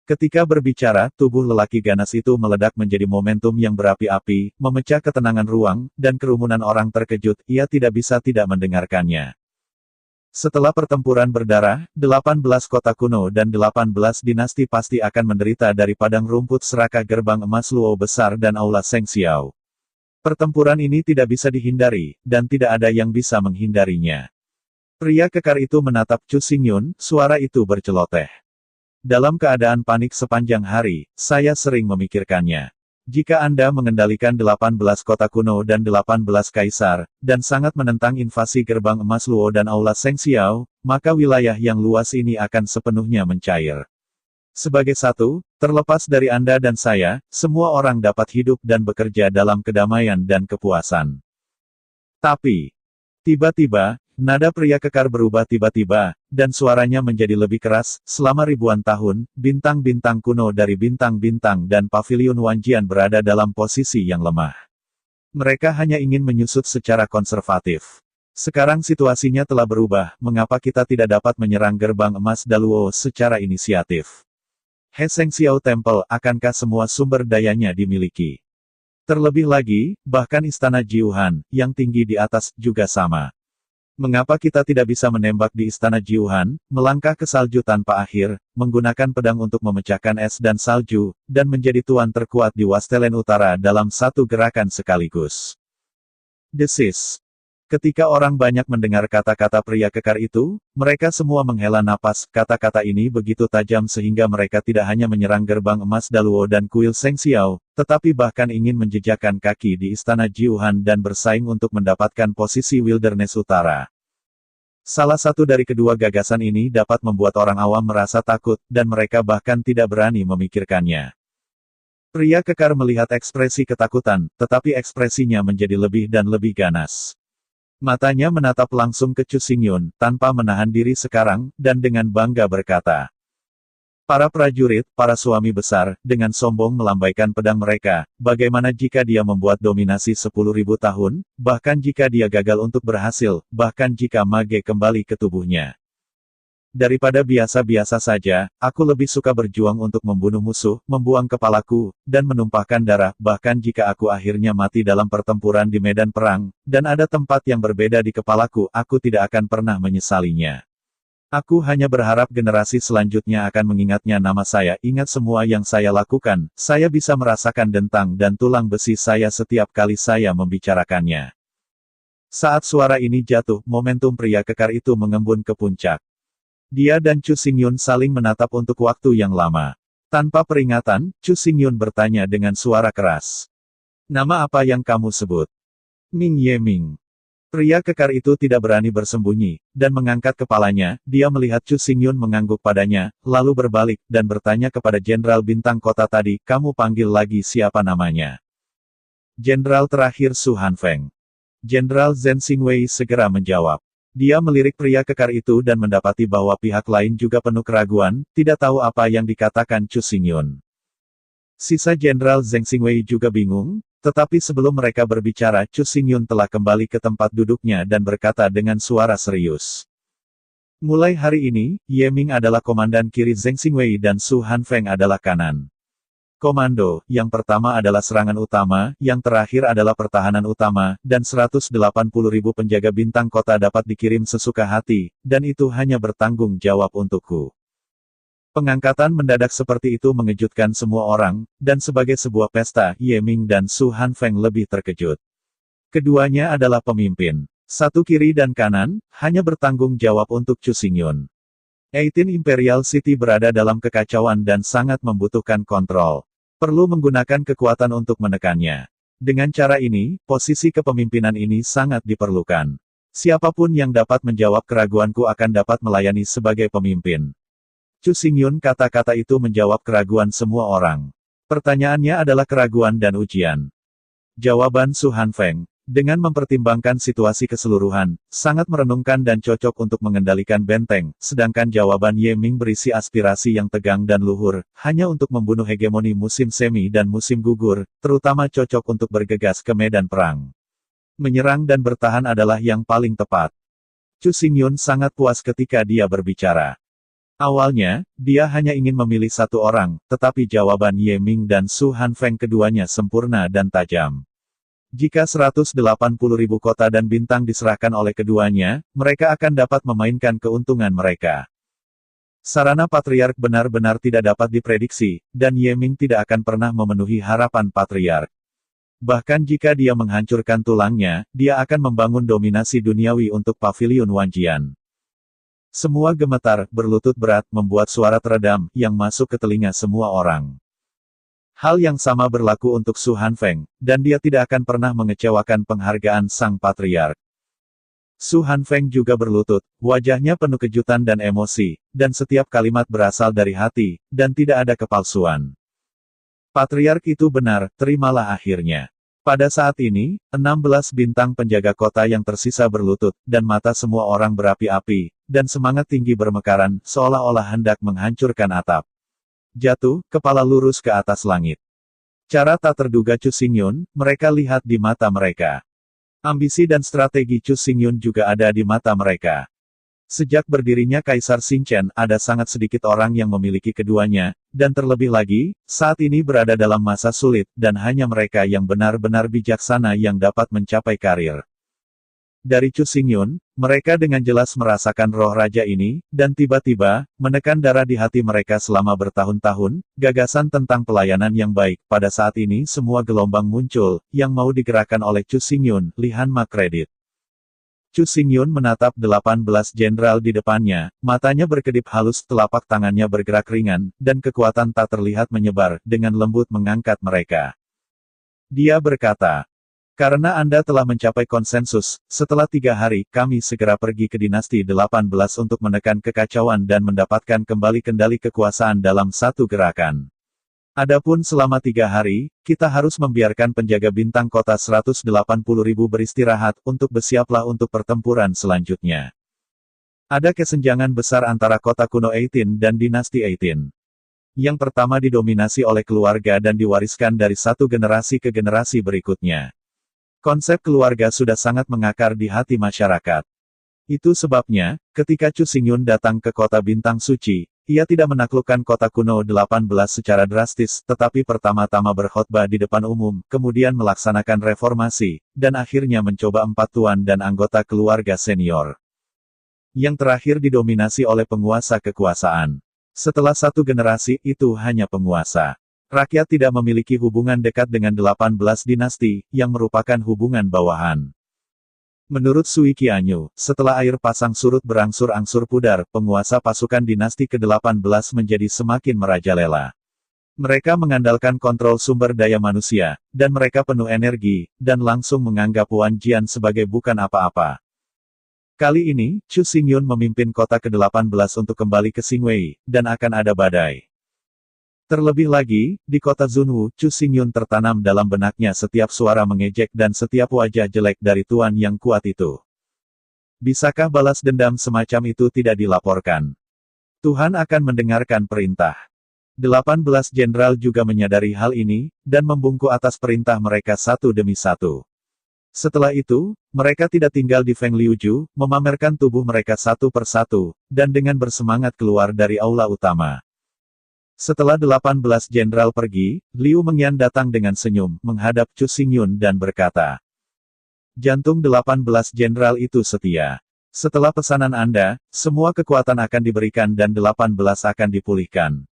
S1: Ketika berbicara, tubuh lelaki ganas itu meledak menjadi momentum yang berapi-api, memecah ketenangan ruang, dan kerumunan orang terkejut, ia tidak bisa tidak mendengarkannya. Setelah pertempuran berdarah, 18 kota kuno dan 18 dinasti pasti akan menderita dari padang rumput serakah gerbang emas Luo besar dan aula Seng Xiao. Pertempuran ini tidak bisa dihindari, dan tidak ada yang bisa menghindarinya. Pria kekar itu menatap Chu Xingyun, suara itu berceloteh. Dalam keadaan panik sepanjang hari, saya sering memikirkannya. Jika Anda mengendalikan 18 kota kuno dan 18 kaisar, dan sangat menentang invasi gerbang emas Luo dan aula Seng Xiao, maka wilayah yang luas ini akan sepenuhnya mencair. Sebagai satu, terlepas dari Anda dan saya, semua orang dapat hidup dan bekerja dalam kedamaian dan kepuasan. Tapi, tiba-tiba, nada pria kekar berubah tiba-tiba, dan suaranya menjadi lebih keras. Selama ribuan tahun, bintang-bintang kuno dari bintang-bintang dan paviliun Wanjian berada dalam posisi yang lemah. Mereka hanya ingin menyusut secara konservatif. Sekarang situasinya telah berubah, mengapa kita tidak dapat menyerang gerbang emas Daluo secara inisiatif? He Seng Xiao Temple, akankah semua sumber dayanya dimiliki? Terlebih lagi, bahkan istana Jiuhan, yang tinggi di atas, juga sama. Mengapa kita tidak bisa menembak di istana Jiuhan, melangkah ke salju tanpa akhir, menggunakan pedang untuk memecahkan es dan salju, dan menjadi tuan terkuat di Wastelen Utara dalam satu gerakan sekaligus? Desis. Ketika orang banyak mendengar kata-kata pria kekar itu, mereka semua menghela napas. Kata-kata ini begitu tajam sehingga mereka tidak hanya menyerang gerbang emas Daluo dan kuil Seng Xiao, tetapi bahkan ingin menjejakkan kaki di istana Jiuhan dan bersaing untuk mendapatkan posisi Wilderness Utara. Salah satu dari kedua gagasan ini dapat membuat orang awam merasa takut, dan mereka bahkan tidak berani memikirkannya. Pria kekar melihat ekspresi ketakutan, tetapi ekspresinya menjadi lebih dan lebih ganas. Matanya menatap langsung ke Chu Xingyun, tanpa menahan diri sekarang, dan dengan bangga berkata, "Para prajurit, para suami besar, dengan sombong melambaikan pedang mereka, bagaimana jika dia membuat dominasi 10.000 tahun, bahkan jika dia gagal untuk berhasil, bahkan jika mage kembali ke tubuhnya. Daripada biasa-biasa saja, aku lebih suka berjuang untuk membunuh musuh, membuang kepalaku, dan menumpahkan darah, bahkan jika aku akhirnya mati dalam pertempuran di medan perang, dan ada tempat yang berbeda di kepalaku, aku tidak akan pernah menyesalinya. Aku hanya berharap generasi selanjutnya akan mengingatnya nama saya, ingat semua yang saya lakukan, saya bisa merasakan dentang dan tulang besi saya setiap kali saya membicarakannya." Saat suara ini jatuh, momentum pria kekar itu mengembun ke puncak. Dia dan Chu Xingyun saling menatap untuk waktu yang lama. Tanpa peringatan, Chu Xingyun bertanya dengan suara keras. "Nama apa yang kamu sebut?" "Ming Ye Ming." Pria kekar itu tidak berani bersembunyi, dan mengangkat kepalanya. Dia melihat Chu Xingyun mengangguk padanya, lalu berbalik, dan bertanya kepada Jenderal Bintang Kota tadi, "Kamu panggil lagi siapa namanya?" "Jenderal terakhir Su Hanfeng." Jenderal Zhen Xingwei segera menjawab. Dia melirik pria kekar itu dan mendapati bahwa pihak lain juga penuh keraguan, tidak tahu apa yang dikatakan Chu Xingyun. Sisa Jenderal Zheng Xingwei juga bingung, tetapi sebelum mereka berbicara, Chu Xingyun telah kembali ke tempat duduknya dan berkata dengan suara serius. "Mulai hari ini, Ye Ming adalah komandan kiri Zheng Xingwei dan Su Hanfeng adalah kanan. Komando, yang pertama adalah serangan utama, yang terakhir adalah pertahanan utama, dan 180.000 penjaga bintang kota dapat dikirim sesuka hati, dan itu hanya bertanggung jawab untukku." Pengangkatan mendadak seperti itu mengejutkan semua orang, dan sebagai sebuah pesta, Ye Ming dan Su Hanfeng lebih terkejut. Keduanya adalah pemimpin. Satu kiri dan kanan, hanya bertanggung jawab untuk Chu Xingyun. 18 Imperial City berada dalam kekacauan dan sangat membutuhkan kontrol. Perlu menggunakan kekuatan untuk menekannya. Dengan cara ini, posisi kepemimpinan ini sangat diperlukan. Siapapun yang dapat menjawab keraguanku akan dapat melayani sebagai pemimpin. Chu Xingyun, kata-kata itu menjawab keraguan semua orang. Pertanyaannya adalah keraguan dan ujian. Jawaban Su Hanfeng, dengan mempertimbangkan situasi keseluruhan, sangat merenungkan dan cocok untuk mengendalikan benteng, sedangkan jawaban Ye Ming berisi aspirasi yang tegang dan luhur, hanya untuk membunuh hegemoni musim semi dan musim gugur, terutama cocok untuk bergegas ke medan perang. Menyerang dan bertahan adalah yang paling tepat. Chu Xingyun sangat puas ketika dia berbicara. Awalnya, dia hanya ingin memilih satu orang, tetapi jawaban Ye Ming dan Su Hanfeng keduanya sempurna dan tajam. Jika 180.000 kota dan bintang diserahkan oleh keduanya, mereka akan dapat memainkan keuntungan mereka. Sarana Patriark benar-benar tidak dapat diprediksi, dan Ye Ming tidak akan pernah memenuhi harapan Patriark. Bahkan jika dia menghancurkan tulangnya, dia akan membangun dominasi duniawi untuk Paviliun Wanjian. Semua gemetar, berlutut berat, membuat suara teredam, yang masuk ke telinga semua orang. Hal yang sama berlaku untuk Su Hanfeng, dan dia tidak akan pernah mengecewakan penghargaan Sang Patriark. Su Hanfeng juga berlutut, wajahnya penuh kejutan dan emosi, dan setiap kalimat berasal dari hati, dan tidak ada kepalsuan. Patriark itu benar, terimalah akhirnya. Pada saat ini, 16 bintang penjaga kota yang tersisa berlutut, dan mata semua orang berapi-api, dan semangat tinggi bermekaran, seolah-olah hendak menghancurkan atap. Jatuh, kepala lurus ke atas langit. Cara tak terduga Chu Xingyun, mereka lihat di mata mereka. Ambisi dan strategi Chu Xingyun juga ada di mata mereka. Sejak berdirinya Kaisar Xinchen, ada sangat sedikit orang yang memiliki keduanya, dan terlebih lagi, saat ini berada dalam masa sulit, dan hanya mereka yang benar-benar bijaksana yang dapat mencapai karir. Dari Chu Xingyun, mereka dengan jelas merasakan roh raja ini, dan tiba-tiba, menekan darah di hati mereka selama bertahun-tahun, gagasan tentang pelayanan yang baik. Pada saat ini semua gelombang muncul, yang mau digerakkan oleh Chu Xingyun, Lihan Ma kredit. Chu Xingyun menatap 18 jenderal di depannya, matanya berkedip halus, telapak tangannya bergerak ringan, dan kekuatan tak terlihat menyebar, dengan lembut mengangkat mereka. Dia berkata, "Karena Anda telah mencapai konsensus, setelah 3 hari, kami segera pergi ke dinasti 18 untuk menekan kekacauan dan mendapatkan kembali kendali kekuasaan dalam satu gerakan. Adapun selama 3 hari, kita harus membiarkan penjaga bintang kota 180.000 beristirahat, untuk bersiaplah untuk pertempuran selanjutnya. Ada kesenjangan besar antara kota kuno 18 dan dinasti 18. Yang pertama didominasi oleh keluarga dan diwariskan dari satu generasi ke generasi berikutnya. Konsep keluarga sudah sangat mengakar di hati masyarakat. Itu sebabnya, ketika Chu Xingyun datang ke kota bintang suci, ia tidak menaklukkan kota kuno 18 secara drastis, tetapi pertama-tama berkhotbah di depan umum, kemudian melaksanakan reformasi, dan akhirnya mencoba 4 tuan dan anggota keluarga senior. Yang terakhir didominasi oleh penguasa kekuasaan. Setelah satu generasi, itu hanya penguasa. Rakyat tidak memiliki hubungan dekat dengan 18 dinasti, yang merupakan hubungan bawahan. Menurut Sui Qianyu, setelah air pasang surut berangsur-angsur pudar, penguasa pasukan dinasti ke-18 menjadi semakin merajalela. Mereka mengandalkan kontrol sumber daya manusia, dan mereka penuh energi, dan langsung menganggap Wan Jian sebagai bukan apa-apa. Kali ini, Chu Xingyun memimpin kota ke-18 untuk kembali ke Xingwei, dan akan ada badai. Terlebih lagi, di kota Zunwu, Chu Xingyun tertanam dalam benaknya setiap suara mengejek dan setiap wajah jelek dari tuan yang kuat itu. Bisakah balas dendam semacam itu tidak dilaporkan? Tuhan akan mendengarkan perintah. 18 jenderal juga menyadari hal ini, dan membungkuk atas perintah mereka satu demi satu. Setelah itu, mereka tidak tinggal di Feng Liuju, memamerkan tubuh mereka satu persatu, dan dengan bersemangat keluar dari aula utama. Setelah 18 jenderal pergi, Liu Mengyan datang dengan senyum, menghadap Chu Xingyun dan berkata, "Jantung 18 jenderal itu setia. Setelah pesanan Anda, semua kekuatan akan diberikan dan 18 akan dipulihkan."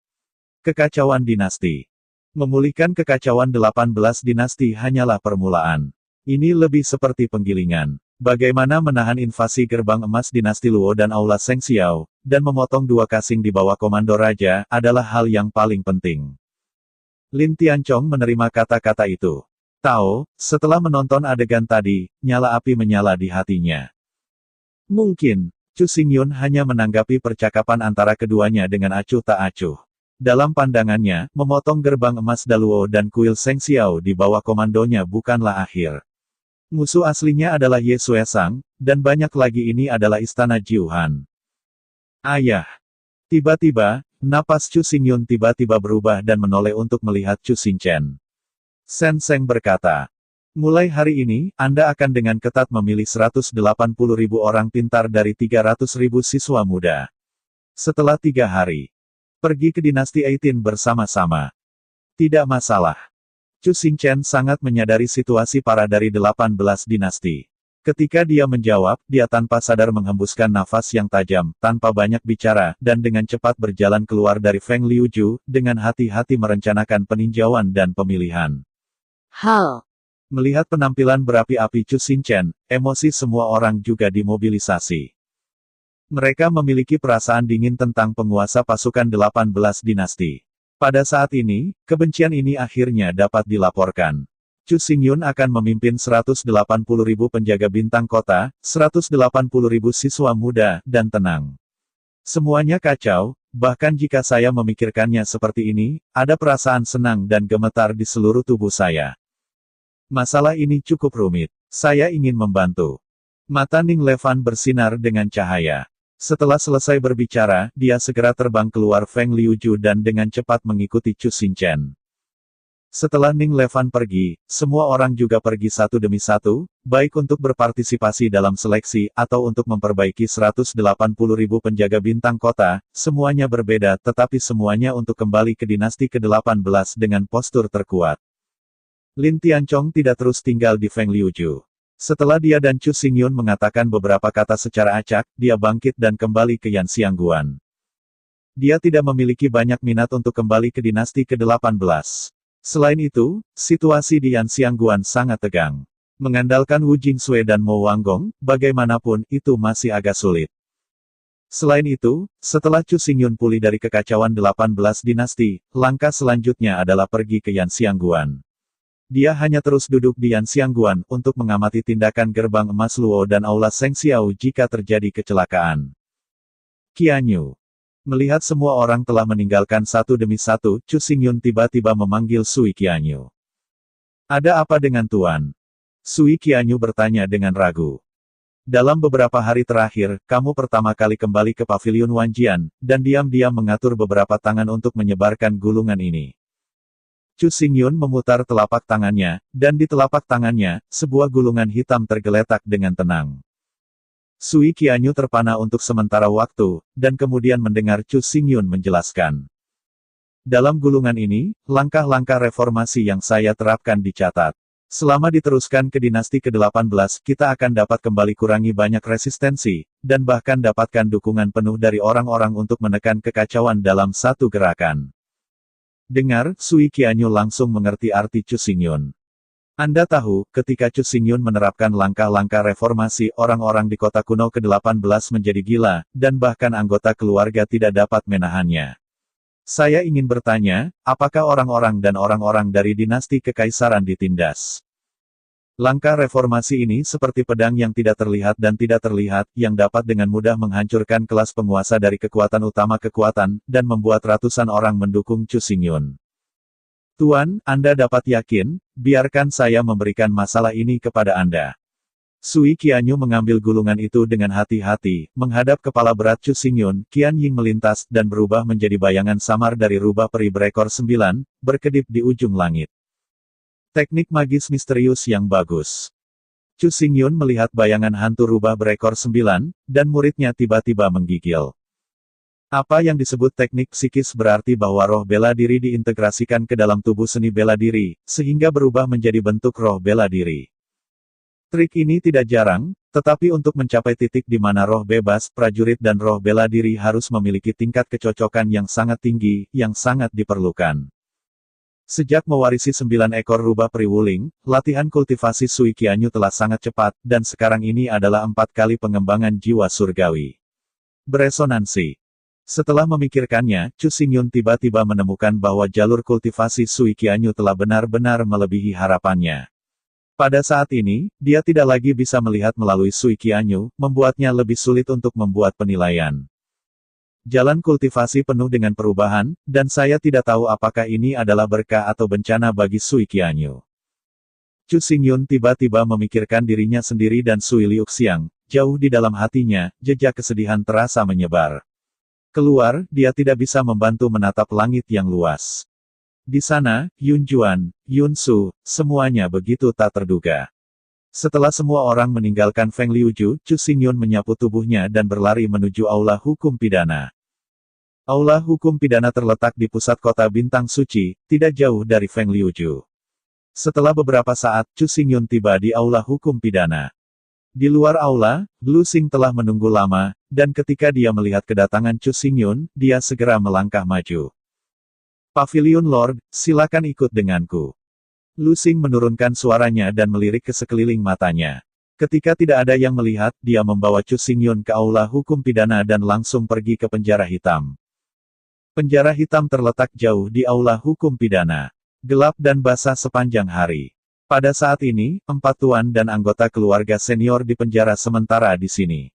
S1: Kekacauan dinasti. Memulihkan kekacauan 18 dinasti hanyalah permulaan. Ini lebih seperti penggilingan. Bagaimana menahan invasi gerbang emas dinasti Luo dan aula Seng Xiao, dan memotong 2 kasing di bawah komando raja, adalah hal yang paling penting. Lin Tianchong menerima kata-kata itu. Tao, setelah menonton adegan tadi, nyala api menyala di hatinya. Mungkin, Chu Xingyun hanya menanggapi percakapan antara keduanya dengan acuh tak acuh. Dalam pandangannya, memotong gerbang emas Daluo dan kuil Seng Xiao di bawah komandonya bukanlah akhir. Musuh aslinya adalah Ye Xuesang, dan banyak lagi ini adalah istana Jiuhan. Ayah. Tiba-tiba, napas Chu Xingyun tiba-tiba berubah dan menoleh untuk melihat Chu Xinchen. Sen Seng berkata, "Mulai hari ini, Anda akan dengan ketat memilih 180.000 orang pintar dari 300.000 siswa muda. Setelah 3 hari, pergi ke dinasti 18 bersama-sama." Tidak masalah. Chu Xingchen sangat menyadari situasi para dari 18 dinasti. Ketika dia menjawab, dia tanpa sadar menghembuskan nafas yang tajam, tanpa banyak bicara, dan dengan cepat berjalan keluar dari Feng Liuju, dengan hati-hati merencanakan peninjauan dan pemilihan.
S2: Hal.
S1: Melihat penampilan berapi-api Chu Xingchen, emosi semua orang juga dimobilisasi. Mereka memiliki perasaan dingin tentang penguasa pasukan 18 dinasti. Pada saat ini, kebencian ini akhirnya dapat dilaporkan. Chu Xingyun akan memimpin 180.000 penjaga bintang kota, 180.000 siswa muda, dan tenang. Semuanya kacau, bahkan jika saya memikirkannya seperti ini, ada perasaan senang dan gemetar di seluruh tubuh saya. Masalah ini cukup rumit. Saya ingin membantu. Mata Ning Levan bersinar dengan cahaya. Setelah selesai berbicara, dia segera terbang keluar Feng Liuju dan dengan cepat mengikuti Chu Xingchen. Setelah Ning Levan pergi, semua orang juga pergi satu demi satu, baik untuk berpartisipasi dalam seleksi atau untuk memperbaiki 180.000 penjaga bintang kota, semuanya berbeda tetapi semuanya untuk kembali ke dinasti ke-18 dengan postur terkuat. Lin Tianchong tidak terus tinggal di Feng Liuju. Setelah dia dan Chu Xingyun mengatakan beberapa kata secara acak, dia bangkit dan kembali ke Yanxiangguan. Dia tidak memiliki banyak minat untuk kembali ke dinasti ke-18. Selain itu, situasi di Yanxiangguan sangat tegang. Mengandalkan Wu Jingsui dan Mo Wanggong, bagaimanapun itu masih agak sulit. Selain itu, setelah Chu Xingyun pulih dari kekacauan 18 dinasti, langkah selanjutnya adalah pergi ke Yanxiangguan. Dia hanya terus duduk di Yanxiangguan untuk mengamati tindakan gerbang emas Luo dan aula Seng Xiao jika terjadi kecelakaan. Qianyu. Melihat semua orang telah meninggalkan satu demi satu, Chu Xingyun tiba-tiba memanggil Sui Qianyu. Ada apa dengan Tuan? Sui Qianyu bertanya dengan ragu. Dalam beberapa hari terakhir, kamu pertama kali kembali ke Pavilion Wanjian, dan diam-diam mengatur beberapa tangan untuk menyebarkan gulungan ini. Chu Xingyun memutar telapak tangannya, dan di telapak tangannya, sebuah gulungan hitam tergeletak dengan tenang. Sui Qianyu terpana untuk sementara waktu, dan kemudian mendengar Chu Xingyun menjelaskan. Dalam gulungan ini, langkah-langkah reformasi yang saya terapkan dicatat. Selama diteruskan ke dinasti ke-18, kita akan dapat kembali kurangi banyak resistensi, dan bahkan dapatkan dukungan penuh dari orang-orang untuk menekan kekacauan dalam satu gerakan. Dengar, Sui Qianyu langsung mengerti arti Chu Xingyun. Anda tahu, ketika Chu Xingyun menerapkan langkah-langkah reformasi, orang-orang di kota kuno ke-18 menjadi gila, dan bahkan anggota keluarga tidak dapat menahannya. Saya ingin bertanya, apakah orang-orang dan orang-orang dari dinasti kekaisaran ditindas? Langkah reformasi ini seperti pedang yang tidak terlihat dan tidak terlihat, yang dapat dengan mudah menghancurkan kelas penguasa dari kekuatan utama kekuatan, dan membuat ratusan orang mendukung Chu Xingyun. Tuan, Anda dapat yakin, biarkan saya memberikan masalah ini kepada Anda. Sui Qianyu mengambil gulungan itu dengan hati-hati, menghadap kepala berat Chu Xingyun, Qian Ying melintas, dan berubah menjadi bayangan samar dari rubah peri berekor 9, berkedip di ujung langit. Teknik magis misterius yang bagus. Chu Xingyun melihat bayangan hantu rubah berekor 9, dan muridnya tiba-tiba menggigil. Apa yang disebut teknik psikis berarti bahwa roh bela diri diintegrasikan ke dalam tubuh seni bela diri, sehingga berubah menjadi bentuk roh bela diri. Trik ini tidak jarang, tetapi untuk mencapai titik di mana roh bebas, prajurit dan roh bela diri harus memiliki tingkat kecocokan yang sangat tinggi, yang sangat diperlukan. Sejak mewarisi 9 ekor rubah peri Wuling, latihan kultivasi Sui Qianyu telah sangat cepat, dan sekarang ini adalah 4 kali pengembangan jiwa surgawi. Beresonansi. Setelah memikirkannya, Chu Xingyun tiba-tiba menemukan bahwa jalur kultivasi Sui Qianyu telah benar-benar melebihi harapannya. Pada saat ini, dia tidak lagi bisa melihat melalui Sui Qianyu, membuatnya lebih sulit untuk membuat penilaian. Jalan kultivasi penuh dengan perubahan, dan saya tidak tahu apakah ini adalah berkah atau bencana bagi Sui Qianyu. Chu Xingyun tiba-tiba memikirkan dirinya sendiri dan Sui Liuxiang, jauh di dalam hatinya, jejak kesedihan terasa menyebar. Keluar, dia tidak bisa membantu menatap langit yang luas. Di sana, Yun Juan, Yun Su, semuanya begitu tak terduga. Setelah semua orang meninggalkan Feng Liuju, Chu Xingyun menyapu tubuhnya dan berlari menuju aula hukum pidana. Aula hukum pidana terletak di pusat kota Bintang Suci, tidak jauh dari Feng Liuju. Setelah beberapa saat, Chu Xingyun tiba di aula hukum pidana. Di luar aula, Lu Xing telah menunggu lama, dan ketika dia melihat kedatangan Chu Xingyun, dia segera melangkah maju. Pavilion Lord, silakan ikut denganku. Lu Xing menurunkan suaranya dan melirik ke sekeliling matanya. Ketika tidak ada yang melihat, dia membawa Chu Xingyun ke aula hukum pidana dan langsung pergi ke penjara hitam. Penjara hitam terletak jauh di aula hukum pidana. Gelap dan basah sepanjang hari. Pada saat ini, 4 tuan dan anggota keluarga senior di penjara sementara di sini.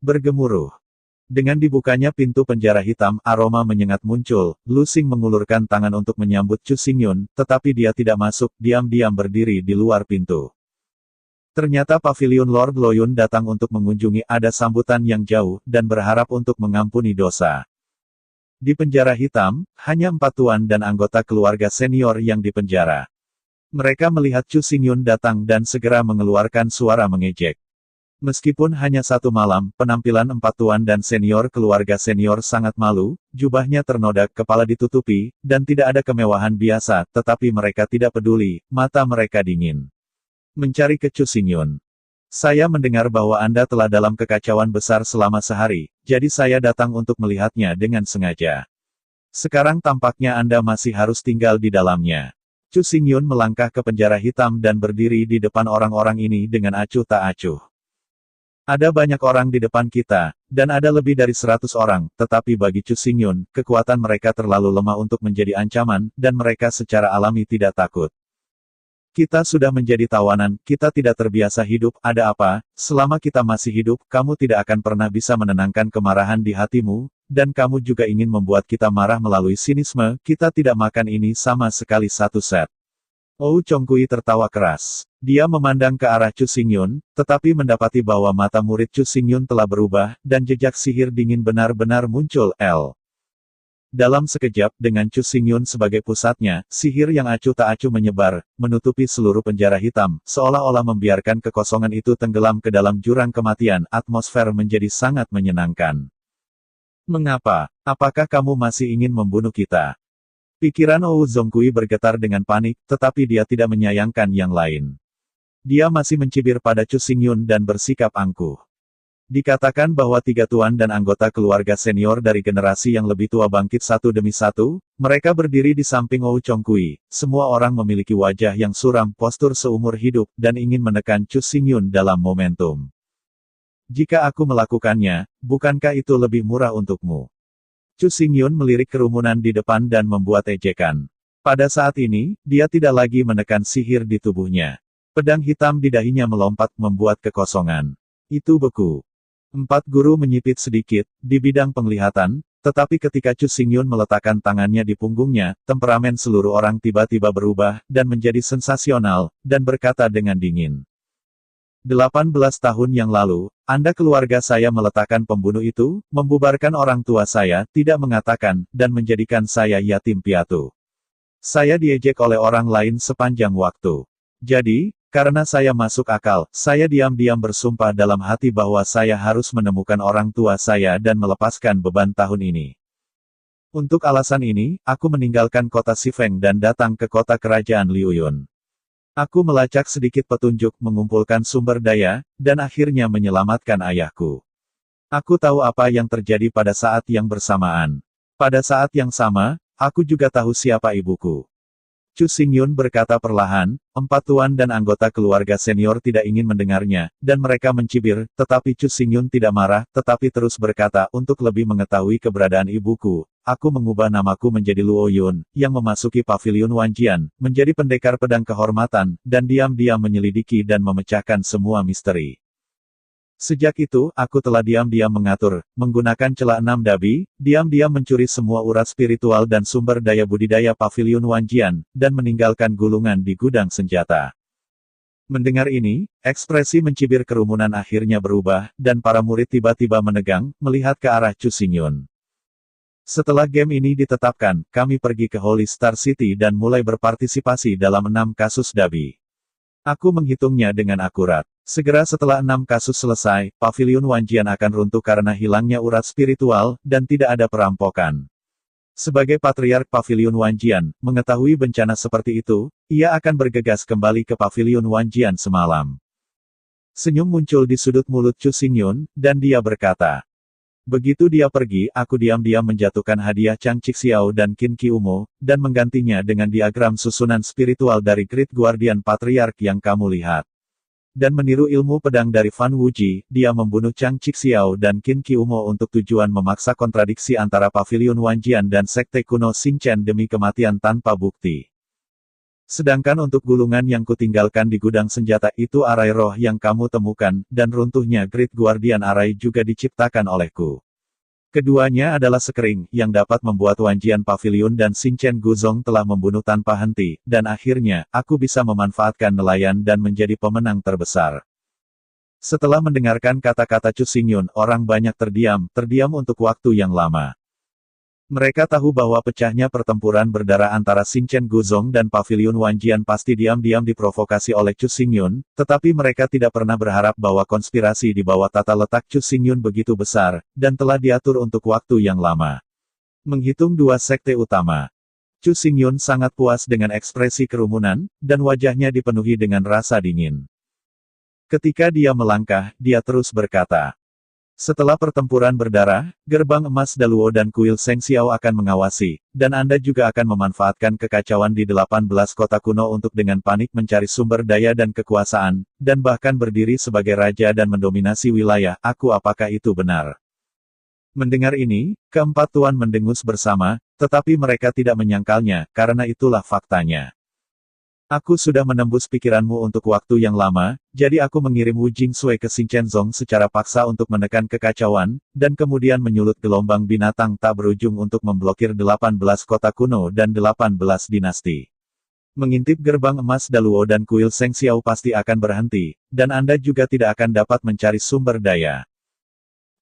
S1: Bergemuruh. Dengan dibukanya pintu penjara hitam, aroma menyengat muncul. Lu Xing mengulurkan tangan untuk menyambut Chu Xingyun, tetapi dia tidak masuk, diam-diam berdiri di luar pintu. Ternyata Pavilion Lord Loyun datang untuk mengunjungi, ada sambutan yang jauh, dan berharap untuk mengampuni dosa. Di penjara hitam, hanya 4 tuan dan anggota keluarga senior yang dipenjara. Mereka melihat Chu Xingyun datang dan segera mengeluarkan suara mengejek. Meskipun hanya 1 malam, penampilan 4 tuan dan senior keluarga senior sangat malu, jubahnya ternodak, kepala ditutupi, dan tidak ada kemewahan biasa, tetapi mereka tidak peduli, mata mereka dingin. Mencari ke Chu Xingyun. Saya mendengar bahwa Anda telah dalam kekacauan besar selama sehari, jadi saya datang untuk melihatnya dengan sengaja. Sekarang tampaknya Anda masih harus tinggal di dalamnya. Chu Xingyun melangkah ke penjara hitam dan berdiri di depan orang-orang ini dengan acuh tak acuh. Ada banyak orang di depan kita, dan ada lebih dari 100 orang, tetapi bagi Chu Xingyun, kekuatan mereka terlalu lemah untuk menjadi ancaman, dan mereka secara alami tidak takut. Kita sudah menjadi tawanan, kita tidak terbiasa hidup, ada apa, selama kita masih hidup, kamu tidak akan pernah bisa menenangkan kemarahan di hatimu, dan kamu juga ingin membuat kita marah melalui sinisme, kita tidak makan ini sama sekali satu set. Ou Chongqui tertawa keras. Dia memandang ke arah Chu Xingyun, tetapi mendapati bahwa mata murid Chu Xingyun telah berubah, dan jejak sihir dingin benar-benar muncul. Dalam sekejap, dengan Chu Xingyun sebagai pusatnya, sihir yang acuh tak acuh menyebar, menutupi seluruh penjara hitam, seolah-olah membiarkan kekosongan itu tenggelam ke dalam jurang kematian, atmosfer menjadi sangat menyenangkan. Mengapa? Apakah kamu masih ingin membunuh kita? Pikiran Ou Zongqui bergetar dengan panik, tetapi dia tidak menyayangkan yang lain. Dia masih mencibir pada Chu Xingyun dan bersikap angkuh. Dikatakan bahwa 3 tuan dan anggota keluarga senior dari generasi yang lebih tua bangkit satu demi satu, mereka berdiri di samping Ou Chongqui. Semua orang memiliki wajah yang suram, postur seumur hidup, dan ingin menekan Chu Xingyun dalam momentum. Jika aku melakukannya, bukankah itu lebih murah untukmu? Chu Xingyun melirik kerumunan di depan dan membuat ejekan. Pada saat ini, dia tidak lagi menekan sihir di tubuhnya. Pedang hitam di dahinya melompat, membuat kekosongan. Itu beku. 4 guru menyipit sedikit, di bidang penglihatan, tetapi ketika Chu Xingyun meletakkan tangannya di punggungnya, temperamen seluruh orang tiba-tiba berubah, dan menjadi sensasional, dan berkata dengan dingin. 18 tahun yang lalu, Anda keluarga saya meletakkan pembunuh itu, membubarkan orang tua saya, tidak mengatakan, dan menjadikan saya yatim piatu. Saya diejek oleh orang lain sepanjang waktu. Jadi, karena saya masuk akal, saya diam-diam bersumpah dalam hati bahwa saya harus menemukan orang tua saya dan melepaskan beban tahun ini. Untuk alasan ini, aku meninggalkan kota Xifeng dan datang ke kota kerajaan Liuyun. Aku melacak sedikit petunjuk, mengumpulkan sumber daya, dan akhirnya menyelamatkan ayahku. Aku tahu apa yang terjadi pada saat yang bersamaan. Pada saat yang sama, aku juga tahu siapa ibuku. Chu Xingyun berkata perlahan, 4 tuan dan anggota keluarga senior tidak ingin mendengarnya, dan mereka mencibir, tetapi Chu Xingyun tidak marah, tetapi terus berkata, untuk lebih mengetahui keberadaan ibuku, aku mengubah namaku menjadi Luo Yun, yang memasuki Pavilion Wanjian, menjadi pendekar pedang kehormatan, dan diam-diam menyelidiki dan memecahkan semua misteri. Sejak itu, aku telah diam-diam mengatur, menggunakan celah 6 dabi, diam-diam mencuri semua urat spiritual dan sumber daya budidaya Pavilion Wanjian, dan meninggalkan gulungan di gudang senjata. Mendengar ini, ekspresi mencibir kerumunan akhirnya berubah, dan para murid tiba-tiba menegang, melihat ke arah Chu Xingyun. Setelah game ini ditetapkan, kami pergi ke Holy Star City dan mulai berpartisipasi dalam 6 kasus dabi. Aku menghitungnya dengan akurat. Segera setelah 6 kasus selesai, Pavilion Wanjian akan runtuh karena hilangnya urat spiritual, dan tidak ada perampokan. Sebagai Patriark Pavilion Wanjian, mengetahui bencana seperti itu, ia akan bergegas kembali ke Pavilion Wanjian semalam. Senyum muncul di sudut mulut Chu Xingyun, dan dia berkata, begitu dia pergi, aku diam-diam menjatuhkan hadiah Chang Cixiao dan Qin Qiumo, dan menggantinya dengan diagram susunan spiritual dari Great Guardian Patriark yang kamu lihat. Dan meniru ilmu pedang dari Fan Wuji, dia membunuh Chang Cixiao dan Qin Qiumo untuk tujuan memaksa kontradiksi antara Pavilion Wanjian dan Sekte kuno Xingchen demi kematian tanpa bukti. Sedangkan untuk gulungan yang kutinggalkan di gudang senjata itu arai roh yang kamu temukan, dan runtuhnya Great Guardian Arai juga diciptakan olehku. Keduanya adalah sekering, yang dapat membuat Wanjian Pavilion dan Xingchen Guzong telah membunuh tanpa henti, dan akhirnya, aku bisa memanfaatkan nelayan dan menjadi pemenang terbesar. Setelah mendengarkan kata-kata Chu Xingyun, orang banyak terdiam untuk waktu yang lama. Mereka tahu bahwa pecahnya pertempuran berdarah antara Xingchen Guzong dan Pavilion Wanjian pasti diam-diam diprovokasi oleh Chu Xingyun, tetapi mereka tidak pernah berharap bahwa konspirasi di bawah tata letak Chu Xingyun begitu besar, dan telah diatur untuk waktu yang lama. Menghitung dua sekte utama. Chu Xingyun sangat puas dengan ekspresi kerumunan, dan wajahnya dipenuhi dengan rasa dingin. Ketika dia melangkah, dia terus berkata, setelah pertempuran berdarah, gerbang emas Daluo dan kuil Seng Xiao akan mengawasi, dan Anda juga akan memanfaatkan kekacauan di 18 kota kuno untuk dengan panik mencari sumber daya dan kekuasaan, dan bahkan berdiri sebagai raja dan mendominasi wilayah. Apakah itu benar? Mendengar ini, keempat tuan mendengus bersama, tetapi mereka tidak menyangkalnya, karena itulah faktanya. Aku sudah menembus pikiranmu untuk waktu yang lama, jadi aku mengirim Wu Jingsui ke Xinchenzong secara paksa untuk menekan kekacauan, dan kemudian menyulut gelombang binatang tak berujung untuk memblokir 18 kota kuno dan 18 dinasti. Mengintip gerbang emas Daluo dan kuil Seng Xiao pasti akan berhenti, dan Anda juga tidak akan dapat mencari sumber daya.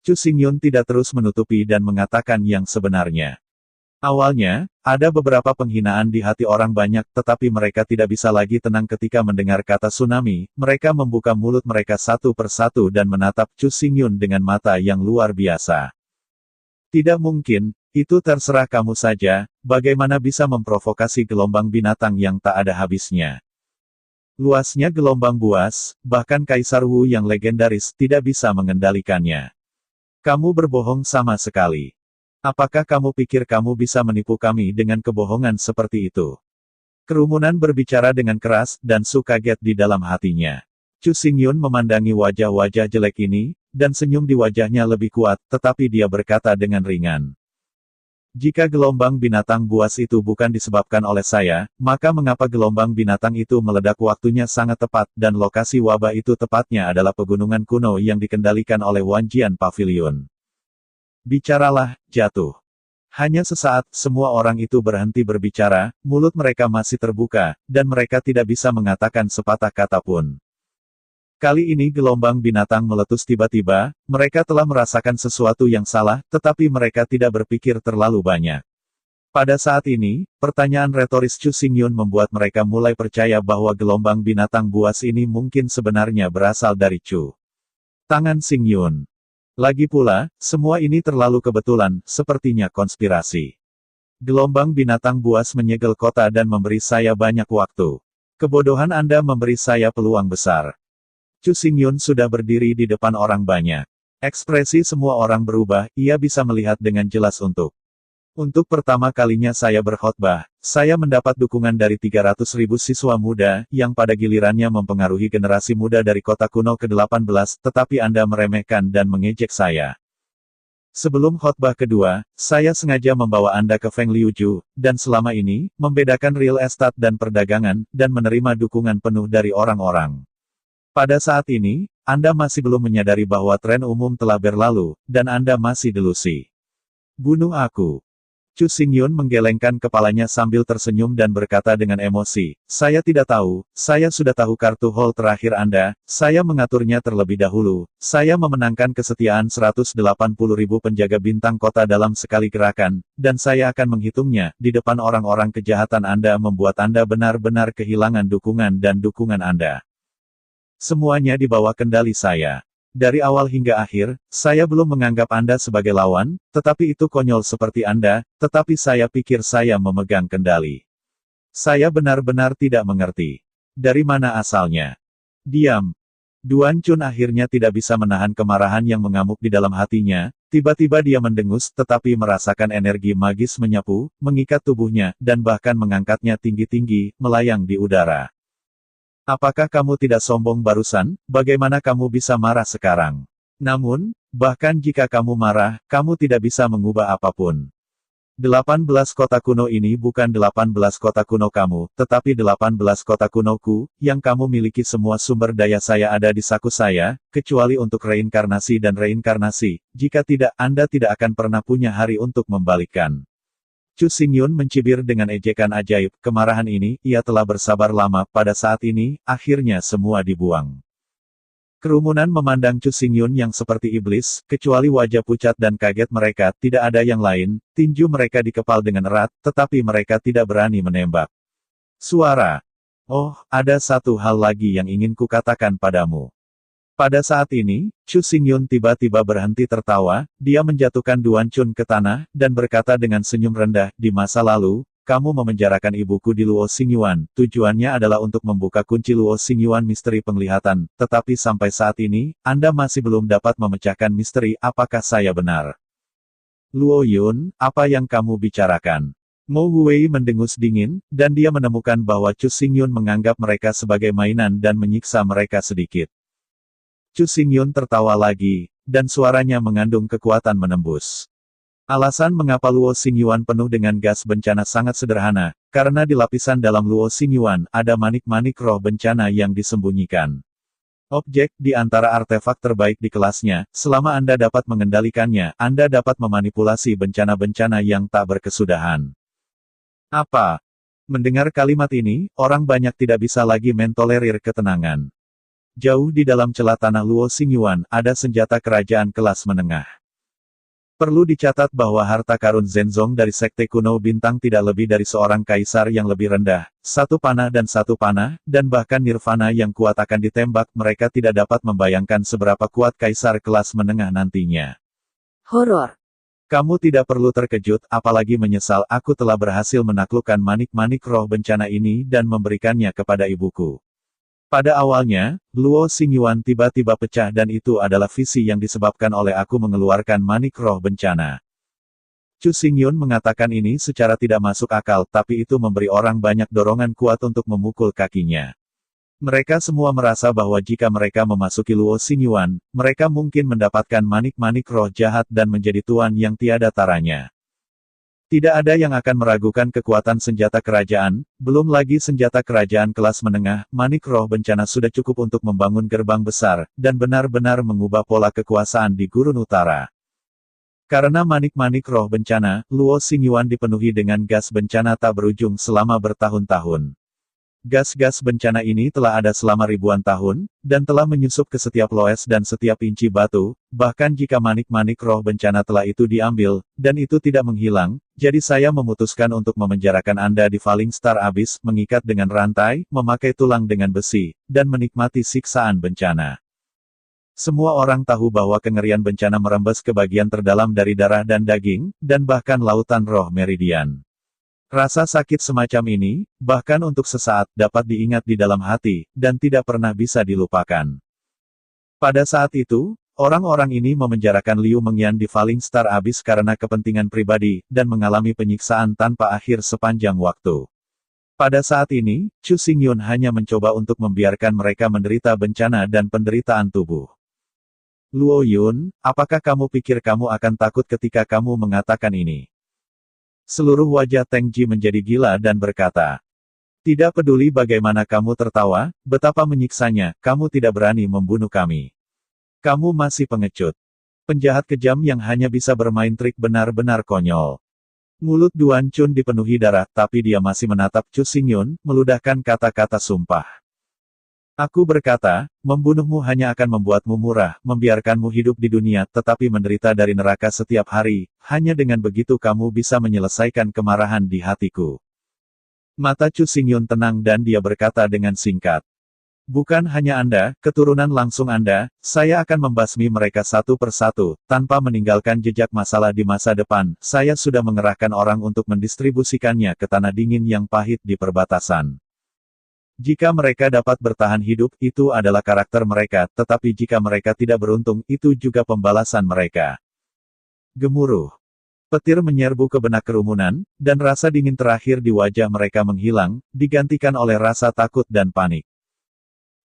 S1: Chu Xingyun tidak terus menutupi dan mengatakan yang sebenarnya. Awalnya, ada beberapa penghinaan di hati orang banyak, tetapi mereka tidak bisa lagi tenang ketika mendengar kata tsunami. Mereka membuka mulut mereka satu persatu dan menatap Chu Xingyun dengan mata yang luar biasa. Tidak mungkin, itu terserah kamu saja, bagaimana bisa memprovokasi gelombang binatang yang tak ada habisnya. Luasnya gelombang buas, bahkan Kaisar Wu yang legendaris, tidak bisa mengendalikannya. Kamu berbohong sama sekali. Apakah kamu pikir kamu bisa menipu kami dengan kebohongan seperti itu? Kerumunan berbicara dengan keras, dan Su kaget di dalam hatinya. Chu Xingyun memandangi wajah-wajah jelek ini, dan senyum di wajahnya lebih kuat, tetapi dia berkata dengan ringan. Jika gelombang binatang buas itu bukan disebabkan oleh saya, maka mengapa gelombang binatang itu meledak waktunya sangat tepat, dan lokasi wabah itu tepatnya adalah pegunungan kuno yang dikendalikan oleh Wanjian Pavilion. Bicaralah, jatuh. Hanya sesaat, semua orang itu berhenti berbicara, mulut mereka masih terbuka, dan mereka tidak bisa mengatakan sepatah kata pun. Kali ini gelombang binatang meletus tiba-tiba, mereka telah merasakan sesuatu yang salah, tetapi mereka tidak berpikir terlalu banyak. Pada saat ini, pertanyaan retoris Chu Xingyun membuat mereka mulai percaya bahwa gelombang binatang buas ini mungkin sebenarnya berasal dari Chu. Tangan Xingyun. Lagi pula, semua ini terlalu kebetulan, sepertinya konspirasi. Gelombang binatang buas menyegel kota dan memberi saya banyak waktu. Kebodohan Anda memberi saya peluang besar. Chu Xingyun sudah berdiri di depan orang banyak. Ekspresi semua orang berubah, ia bisa melihat dengan jelas Untuk pertama kalinya saya berkhotbah, saya mendapat dukungan dari 300.000 siswa muda, yang pada gilirannya mempengaruhi generasi muda dari kota kuno ke-18, tetapi Anda meremehkan dan mengejek saya. Sebelum khotbah kedua, saya sengaja membawa Anda ke Feng Liuju, dan selama ini, membedakan real estate dan perdagangan, dan menerima dukungan penuh dari orang-orang. Pada saat ini, Anda masih belum menyadari bahwa tren umum telah berlalu, dan Anda masih delusi. Bunuh aku. Chu Xingyun menggelengkan kepalanya sambil tersenyum dan berkata dengan emosi, saya tidak tahu, saya sudah tahu kartu hall terakhir Anda, saya mengaturnya terlebih dahulu, saya memenangkan kesetiaan 180.000 penjaga bintang kota dalam sekali gerakan, dan saya akan menghitungnya, di depan orang-orang kejahatan Anda membuat Anda benar-benar kehilangan dukungan dan dukungan Anda. Semuanya di bawah kendali saya. Dari awal hingga akhir, saya belum menganggap Anda sebagai lawan, tetapi itu konyol seperti Anda, tetapi saya pikir saya memegang kendali. Saya benar-benar tidak mengerti. Dari mana asalnya? Diam. Duan Chun akhirnya tidak bisa menahan kemarahan yang mengamuk di dalam hatinya, tiba-tiba dia mendengus tetapi merasakan energi magis menyapu, mengikat tubuhnya, dan bahkan mengangkatnya tinggi-tinggi, melayang di udara. Apakah kamu tidak sombong barusan? Bagaimana kamu bisa marah sekarang? Namun, bahkan jika kamu marah, kamu tidak bisa mengubah apapun. 18 kota kuno ini bukan 18 kota kuno kamu, tetapi 18 kota kunoku, yang kamu miliki. Semua sumber daya saya ada di saku saya, kecuali untuk reinkarnasi dan reinkarnasi. Jika tidak, Anda tidak akan pernah punya hari untuk membalikkan. Chu Xingyun mencibir dengan ejekan ajaib, kemarahan ini, ia telah bersabar lama, pada saat ini, akhirnya semua dibuang. Kerumunan memandang Chu Xingyun yang seperti iblis, kecuali wajah pucat dan kaget mereka, tidak ada yang lain, tinju mereka dikepal dengan erat, tetapi mereka tidak berani menembak. Suara. Oh, ada satu hal lagi yang ingin kukatakan padamu. Pada saat ini, Chu Xingyun tiba-tiba berhenti tertawa, dia menjatuhkan Duan Chun ke tanah, dan berkata dengan senyum rendah, di masa lalu, kamu memenjarakan ibuku di Luo Xingyuan, tujuannya adalah untuk membuka kunci Luo Xingyuan misteri penglihatan, tetapi sampai saat ini, Anda masih belum dapat memecahkan misteri, apakah saya benar? Luo Yun, apa yang kamu bicarakan? Mo Huwei mendengus dingin, dan dia menemukan bahwa Chu Xingyun menganggap mereka sebagai mainan dan menyiksa mereka sedikit. Chu Xingyun tertawa lagi, dan suaranya mengandung kekuatan menembus. Alasan mengapa Luo Xingyuan penuh dengan gas bencana sangat sederhana, karena di lapisan dalam Luo Xingyuan ada manik-manik roh bencana yang disembunyikan. Objek di antara artefak terbaik di kelasnya, selama Anda dapat mengendalikannya, Anda dapat memanipulasi bencana-bencana yang tak berkesudahan. Apa? Mendengar kalimat ini, orang banyak tidak bisa lagi mentolerir ketenangan. Jauh di dalam celah tanah Luo Xingyuan, ada senjata kerajaan kelas menengah. Perlu dicatat bahwa harta karun Zenzong dari Sekte Kuno Bintang tidak lebih dari seorang kaisar yang lebih rendah, satu panah, dan bahkan nirvana yang kuat akan ditembak, mereka tidak dapat membayangkan seberapa kuat kaisar kelas menengah nantinya.
S2: Horor.
S1: Kamu tidak perlu terkejut, apalagi menyesal, aku telah berhasil menaklukkan manik-manik roh bencana ini dan memberikannya kepada ibuku. Pada awalnya, Luo Xingyuan tiba-tiba pecah dan itu adalah visi yang disebabkan oleh aku mengeluarkan manik roh bencana. Chu Xingyun mengatakan ini secara tidak masuk akal, tapi itu memberi orang banyak dorongan kuat untuk memukul kakinya. Mereka semua merasa bahwa jika mereka memasuki Luo Xingyuan, mereka mungkin mendapatkan manik-manik roh jahat dan menjadi tuan yang tiada taranya. Tidak ada yang akan meragukan kekuatan senjata kerajaan, belum lagi senjata kerajaan kelas menengah, manik roh bencana sudah cukup untuk membangun gerbang besar, dan benar-benar mengubah pola kekuasaan di Gurun Utara. Karena manik-manik roh bencana, Luo Xingyuan dipenuhi dengan gas bencana tak berujung selama bertahun-tahun. Gas-gas bencana ini telah ada selama ribuan tahun, dan telah menyusup ke setiap loes dan setiap inci batu, bahkan jika manik-manik roh bencana telah itu diambil, dan itu tidak menghilang, jadi saya memutuskan untuk memenjarakan Anda di Falling Star Abyss, mengikat dengan rantai, memakai tulang dengan besi, dan menikmati siksaan bencana. Semua orang tahu bahwa kengerian bencana merembes ke bagian terdalam dari darah dan daging, dan bahkan lautan roh meridian. Rasa sakit semacam ini, bahkan untuk sesaat, dapat diingat di dalam hati, dan tidak pernah bisa dilupakan. Pada saat itu, orang-orang ini memenjarakan Liu Mengyan di Falling Star Abyss karena kepentingan pribadi, dan mengalami penyiksaan tanpa akhir sepanjang waktu. Pada saat ini, Chu Xingyun hanya mencoba untuk membiarkan mereka menderita bencana dan penderitaan tubuh. Luo Yun, apakah kamu pikir kamu akan takut ketika kamu mengatakan ini? Seluruh wajah Teng Ji menjadi gila dan berkata, tidak peduli bagaimana kamu tertawa, betapa menyiksanya, kamu tidak berani membunuh kami. Kamu masih pengecut. Penjahat kejam yang hanya bisa bermain trik benar-benar konyol. Mulut Duan Chun dipenuhi darah, tapi dia masih menatap Chu Xingyun, meludahkan kata-kata sumpah. Aku berkata, membunuhmu hanya akan membuatmu murah, membiarkanmu hidup di dunia, tetapi menderita dari neraka setiap hari, hanya dengan begitu kamu bisa menyelesaikan kemarahan di hatiku. Mata Chu Xingyun tenang dan dia berkata dengan singkat. Bukan hanya Anda, keturunan langsung Anda, saya akan membasmi mereka satu persatu, tanpa meninggalkan jejak masalah di masa depan. Saya sudah mengerahkan orang untuk mendistribusikannya ke tanah dingin yang pahit di perbatasan. Jika mereka dapat bertahan hidup, itu adalah karakter mereka, tetapi jika mereka tidak beruntung, itu juga pembalasan mereka. Gemuruh. Petir menyerbu ke benak kerumunan, dan rasa dingin terakhir di wajah mereka menghilang, digantikan oleh rasa takut dan panik.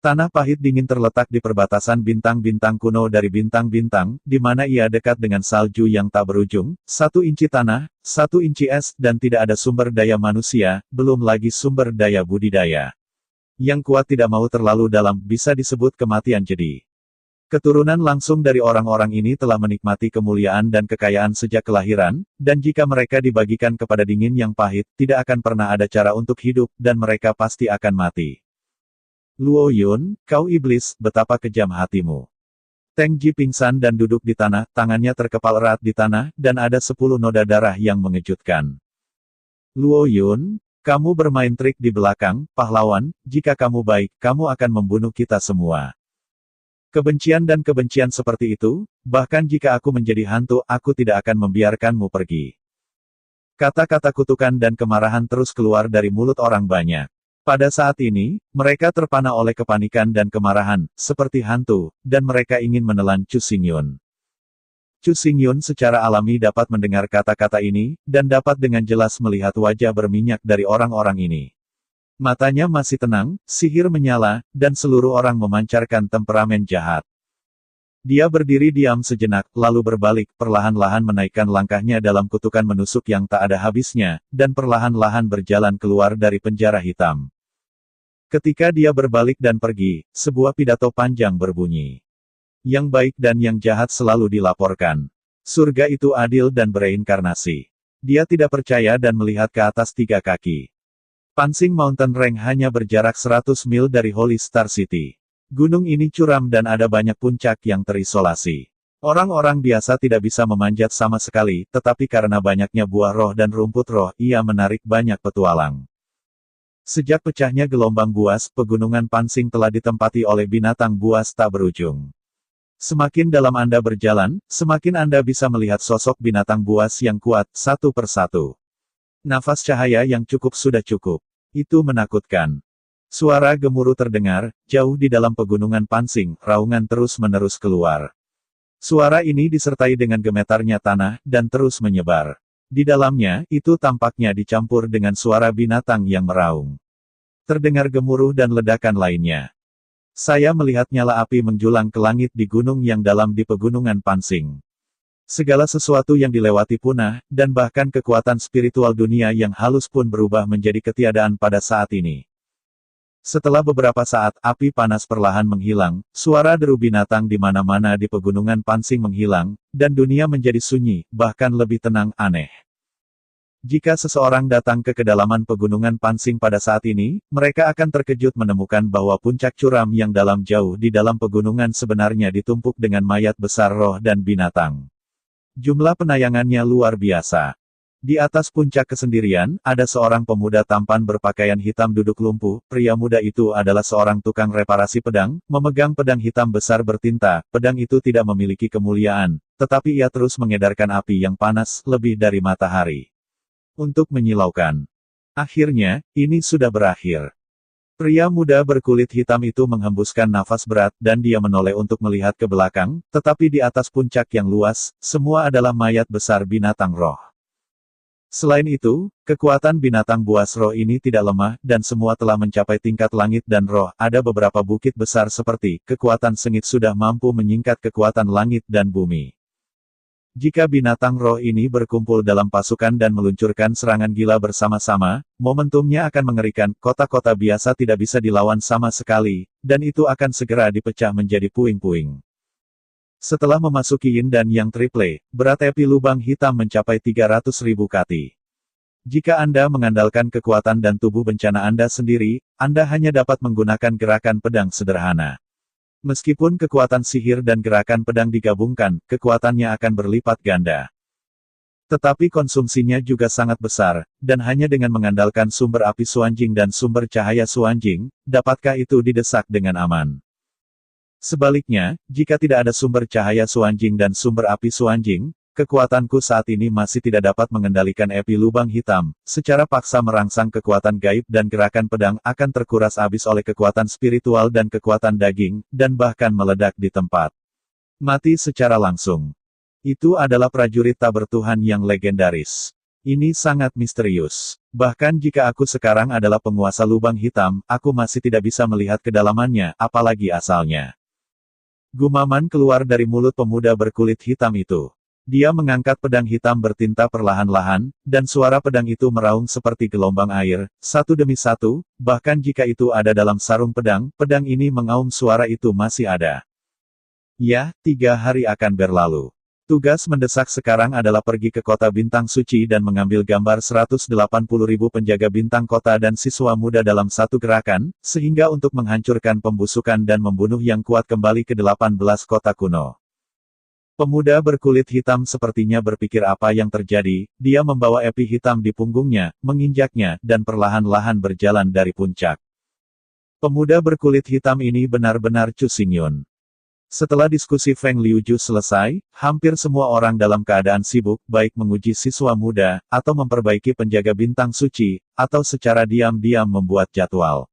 S1: Tanah pahit dingin terletak di perbatasan bintang-bintang kuno dari bintang-bintang, di mana ia dekat dengan salju yang tak berujung, 1 inci tanah, 1 inci es, dan tidak ada sumber daya manusia, belum lagi sumber daya budidaya. Yang kuat tidak mau terlalu dalam, bisa disebut kematian jadi. Keturunan langsung dari orang-orang ini telah menikmati kemuliaan dan kekayaan sejak kelahiran, dan jika mereka dibagikan kepada dingin yang pahit, tidak akan pernah ada cara untuk hidup, dan mereka pasti akan mati. Luo Yun, kau iblis, betapa kejam hatimu. Teng Ji pingsan dan duduk di tanah, tangannya terkepal erat di tanah, dan ada 10 noda darah yang mengejutkan. Luo Yun, kamu bermain trik di belakang, pahlawan, jika kamu baik, kamu akan membunuh kita semua. Kebencian dan kebencian seperti itu, bahkan jika aku menjadi hantu, aku tidak akan membiarkanmu pergi. Kata-kata kutukan dan kemarahan terus keluar dari mulut orang banyak. Pada saat ini, mereka terpana oleh kepanikan dan kemarahan, seperti hantu, dan mereka ingin menelan Chu Xingyun. Chu Xingyun secara alami dapat mendengar kata-kata ini, dan dapat dengan jelas melihat wajah berminyak dari orang-orang ini. Matanya masih tenang, sihir menyala, dan seluruh orang memancarkan temperamen jahat. Dia berdiri diam sejenak, lalu berbalik, perlahan-lahan menaikkan langkahnya dalam kutukan menusuk yang tak ada habisnya, dan perlahan-lahan berjalan keluar dari penjara hitam. Ketika dia berbalik dan pergi, sebuah pidato panjang berbunyi. Yang baik dan yang jahat selalu dilaporkan. Surga itu adil dan bereinkarnasi. Dia tidak percaya dan melihat ke atas 3 kaki. Pansing Mountain Range hanya berjarak 100 mil dari Holy Star City. Gunung ini curam dan ada banyak puncak yang terisolasi. Orang-orang biasa tidak bisa memanjat sama sekali, tetapi karena banyaknya buah roh dan rumput roh, ia menarik banyak petualang. Sejak pecahnya gelombang buas, pegunungan Pansing telah ditempati oleh binatang buas tak berujung. Semakin dalam Anda berjalan, semakin Anda bisa melihat sosok binatang buas yang kuat, satu persatu. Nafas cahaya yang cukup sudah cukup. Itu menakutkan. Suara gemuruh terdengar, jauh di dalam pegunungan Pansing, raungan terus-menerus keluar. Suara ini disertai dengan gemetarnya tanah, dan terus menyebar. Di dalamnya, itu tampaknya dicampur dengan suara binatang yang meraung. Terdengar gemuruh dan ledakan lainnya. Saya melihat nyala api menjulang ke langit di gunung yang dalam di pegunungan Pansing. Segala sesuatu yang dilewati punah, dan bahkan kekuatan spiritual dunia yang halus pun berubah menjadi ketiadaan pada saat ini. Setelah beberapa saat, api panas perlahan menghilang, suara deru binatang di mana-mana di pegunungan Pansing menghilang, dan dunia menjadi sunyi, bahkan lebih tenang, aneh. Jika seseorang datang ke kedalaman pegunungan Pansing pada saat ini, mereka akan terkejut menemukan bahwa puncak curam yang dalam jauh di dalam pegunungan sebenarnya ditumpuk dengan mayat besar roh dan binatang. Jumlah penayangannya luar biasa. Di atas puncak kesendirian, ada seorang pemuda tampan berpakaian hitam duduk lumpuh. Pria muda itu adalah seorang tukang reparasi pedang, memegang pedang hitam besar bertinta. Pedang itu tidak memiliki kemuliaan, tetapi ia terus mengedarkan api yang panas, lebih dari matahari. Untuk menyilaukan. Akhirnya, ini sudah berakhir. Pria muda berkulit hitam itu menghembuskan nafas berat, dan dia menoleh untuk melihat ke belakang, tetapi di atas puncak yang luas, semua adalah mayat besar binatang roh. Selain itu, kekuatan binatang buas roh ini tidak lemah, dan semua telah mencapai tingkat langit dan roh. Ada beberapa bukit besar seperti, kekuatan sengit sudah mampu menyingkat kekuatan langit dan bumi. Jika binatang roh ini berkumpul dalam pasukan dan meluncurkan serangan gila bersama-sama, momentumnya akan mengerikan. Kota-kota biasa tidak bisa dilawan sama sekali, dan itu akan segera dipecah menjadi puing-puing. Setelah memasuki yin dan yang triple, berat api lubang hitam mencapai 300.000 kati. Jika Anda mengandalkan kekuatan dan tubuh bencana Anda sendiri, Anda hanya dapat menggunakan gerakan pedang sederhana. Meskipun kekuatan sihir dan gerakan pedang digabungkan, kekuatannya akan berlipat ganda. Tetapi konsumsinya juga sangat besar, dan hanya dengan mengandalkan sumber api Suanjing dan sumber cahaya Suanjing, dapatkah itu didesak dengan aman? Sebaliknya, jika tidak ada sumber cahaya Suanjing dan sumber api Suanjing, kekuatanku saat ini masih tidak dapat mengendalikan api lubang hitam, secara paksa merangsang kekuatan gaib dan gerakan pedang akan terkuras habis oleh kekuatan spiritual dan kekuatan daging, dan bahkan meledak di tempat. Mati secara langsung. Itu adalah prajurit tak bertuhan yang legendaris. Ini sangat misterius. Bahkan jika aku sekarang adalah penguasa lubang hitam, aku masih tidak bisa melihat kedalamannya, apalagi asalnya. Gumaman keluar dari mulut pemuda berkulit hitam itu. Dia mengangkat pedang hitam bertinta perlahan-lahan, dan suara pedang itu meraung seperti gelombang air, satu demi satu, bahkan jika itu ada dalam sarung pedang, pedang ini mengaum suara itu masih ada. Ya, 3 hari akan berlalu. Tugas mendesak sekarang adalah pergi ke kota Bintang Suci dan mengambil gambar 180.000 penjaga bintang kota dan siswa muda dalam satu gerakan, sehingga untuk menghancurkan pembusukan dan membunuh yang kuat kembali ke 18 kota kuno. Pemuda berkulit hitam sepertinya berpikir apa yang terjadi, dia membawa api hitam di punggungnya, menginjaknya, dan perlahan-lahan berjalan dari puncak. Pemuda berkulit hitam ini benar-benar Chu Xingyun. Setelah diskusi Feng Liuju selesai, hampir semua orang dalam keadaan sibuk, baik menguji siswa muda, atau memperbaiki penjaga bintang suci, atau secara diam-diam membuat jadwal.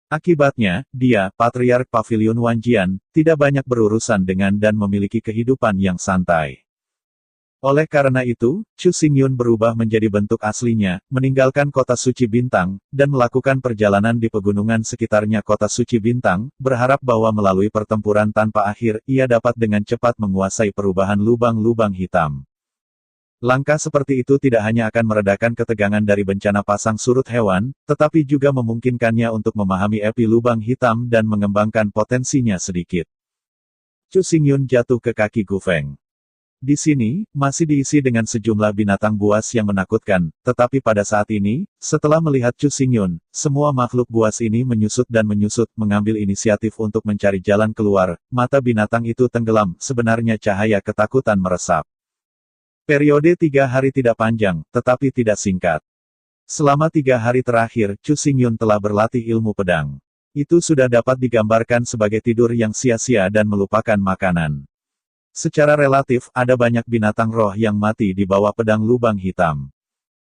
S1: Akibatnya, dia, Patriark Pavilion Wanjian, tidak banyak berurusan dengan dan memiliki kehidupan yang santai. Oleh karena itu, Chu Xingyun berubah menjadi bentuk aslinya, meninggalkan kota suci bintang, dan melakukan perjalanan di pegunungan sekitarnya kota suci bintang, berharap bahwa melalui pertempuran tanpa akhir, ia dapat dengan cepat menguasai perubahan lubang-lubang hitam. Langkah seperti itu tidak hanya akan meredakan ketegangan dari bencana pasang surut hewan, tetapi juga memungkinkannya untuk memahami api lubang hitam dan mengembangkan potensinya sedikit. Chu Xingyun jatuh ke kaki Gu Feng. Di sini, masih diisi dengan sejumlah binatang buas yang menakutkan, tetapi pada saat ini, setelah melihat Chu Xingyun, semua makhluk buas ini menyusut dan menyusut, mengambil inisiatif untuk mencari jalan keluar, mata binatang itu tenggelam, sebenarnya cahaya ketakutan meresap. Periode 3 hari tidak panjang, tetapi tidak singkat. Selama 3 hari terakhir, Chu Xingyun telah berlatih ilmu pedang. Itu sudah dapat digambarkan sebagai tidur yang sia-sia dan melupakan makanan. Secara relatif, ada banyak binatang roh yang mati di bawah pedang lubang hitam.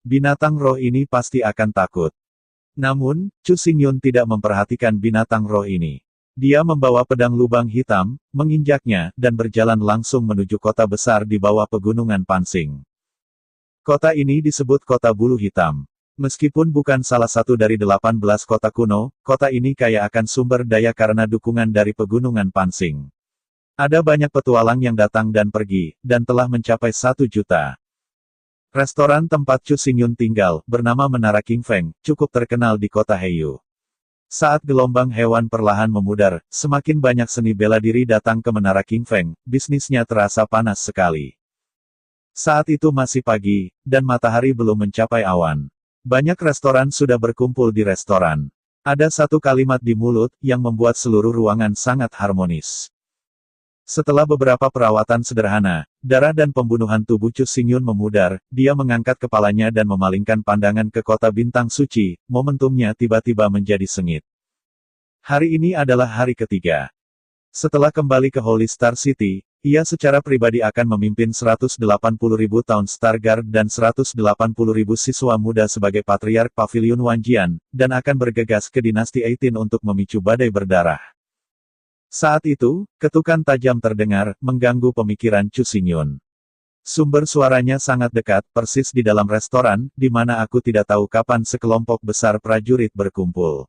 S1: Binatang roh ini pasti akan takut. Namun, Chu Xingyun tidak memperhatikan binatang roh ini. Dia membawa pedang lubang hitam, menginjaknya, dan berjalan langsung menuju kota besar di bawah pegunungan Pansing. Kota ini disebut Kota Bulu Hitam. Meskipun bukan salah satu dari 18 kota kuno, kota ini kaya akan sumber daya karena dukungan dari pegunungan Pansing. Ada banyak petualang yang datang dan pergi, dan telah mencapai 1 juta. Restoran tempat Chu Xingyun tinggal, bernama Menara King Feng, cukup terkenal di kota Heiyu. Saat gelombang hewan perlahan memudar, semakin banyak seni bela diri datang ke Menara King Feng, bisnisnya terasa panas sekali. Saat itu masih pagi, dan matahari belum mencapai awan. Banyak restoran sudah berkumpul di restoran. Ada satu kalimat di mulut, yang membuat seluruh ruangan sangat harmonis. Setelah beberapa perawatan sederhana, darah dan pembunuhan tubuh Chu Xingyun memudar, dia mengangkat kepalanya dan memalingkan pandangan ke kota bintang suci, momentumnya tiba-tiba menjadi sengit. Hari ini adalah hari ketiga. Setelah kembali ke Holy Star City, ia secara pribadi akan memimpin 180.000 tahun Star Guard dan 180.000 siswa muda sebagai Patriark Pavilion Wanjian, dan akan bergegas ke dinasti 18 untuk memicu badai berdarah. Saat itu, ketukan tajam terdengar, mengganggu pemikiran Chu Xingyun. Sumber suaranya sangat dekat, persis di dalam restoran, di mana aku tidak tahu kapan sekelompok besar prajurit berkumpul.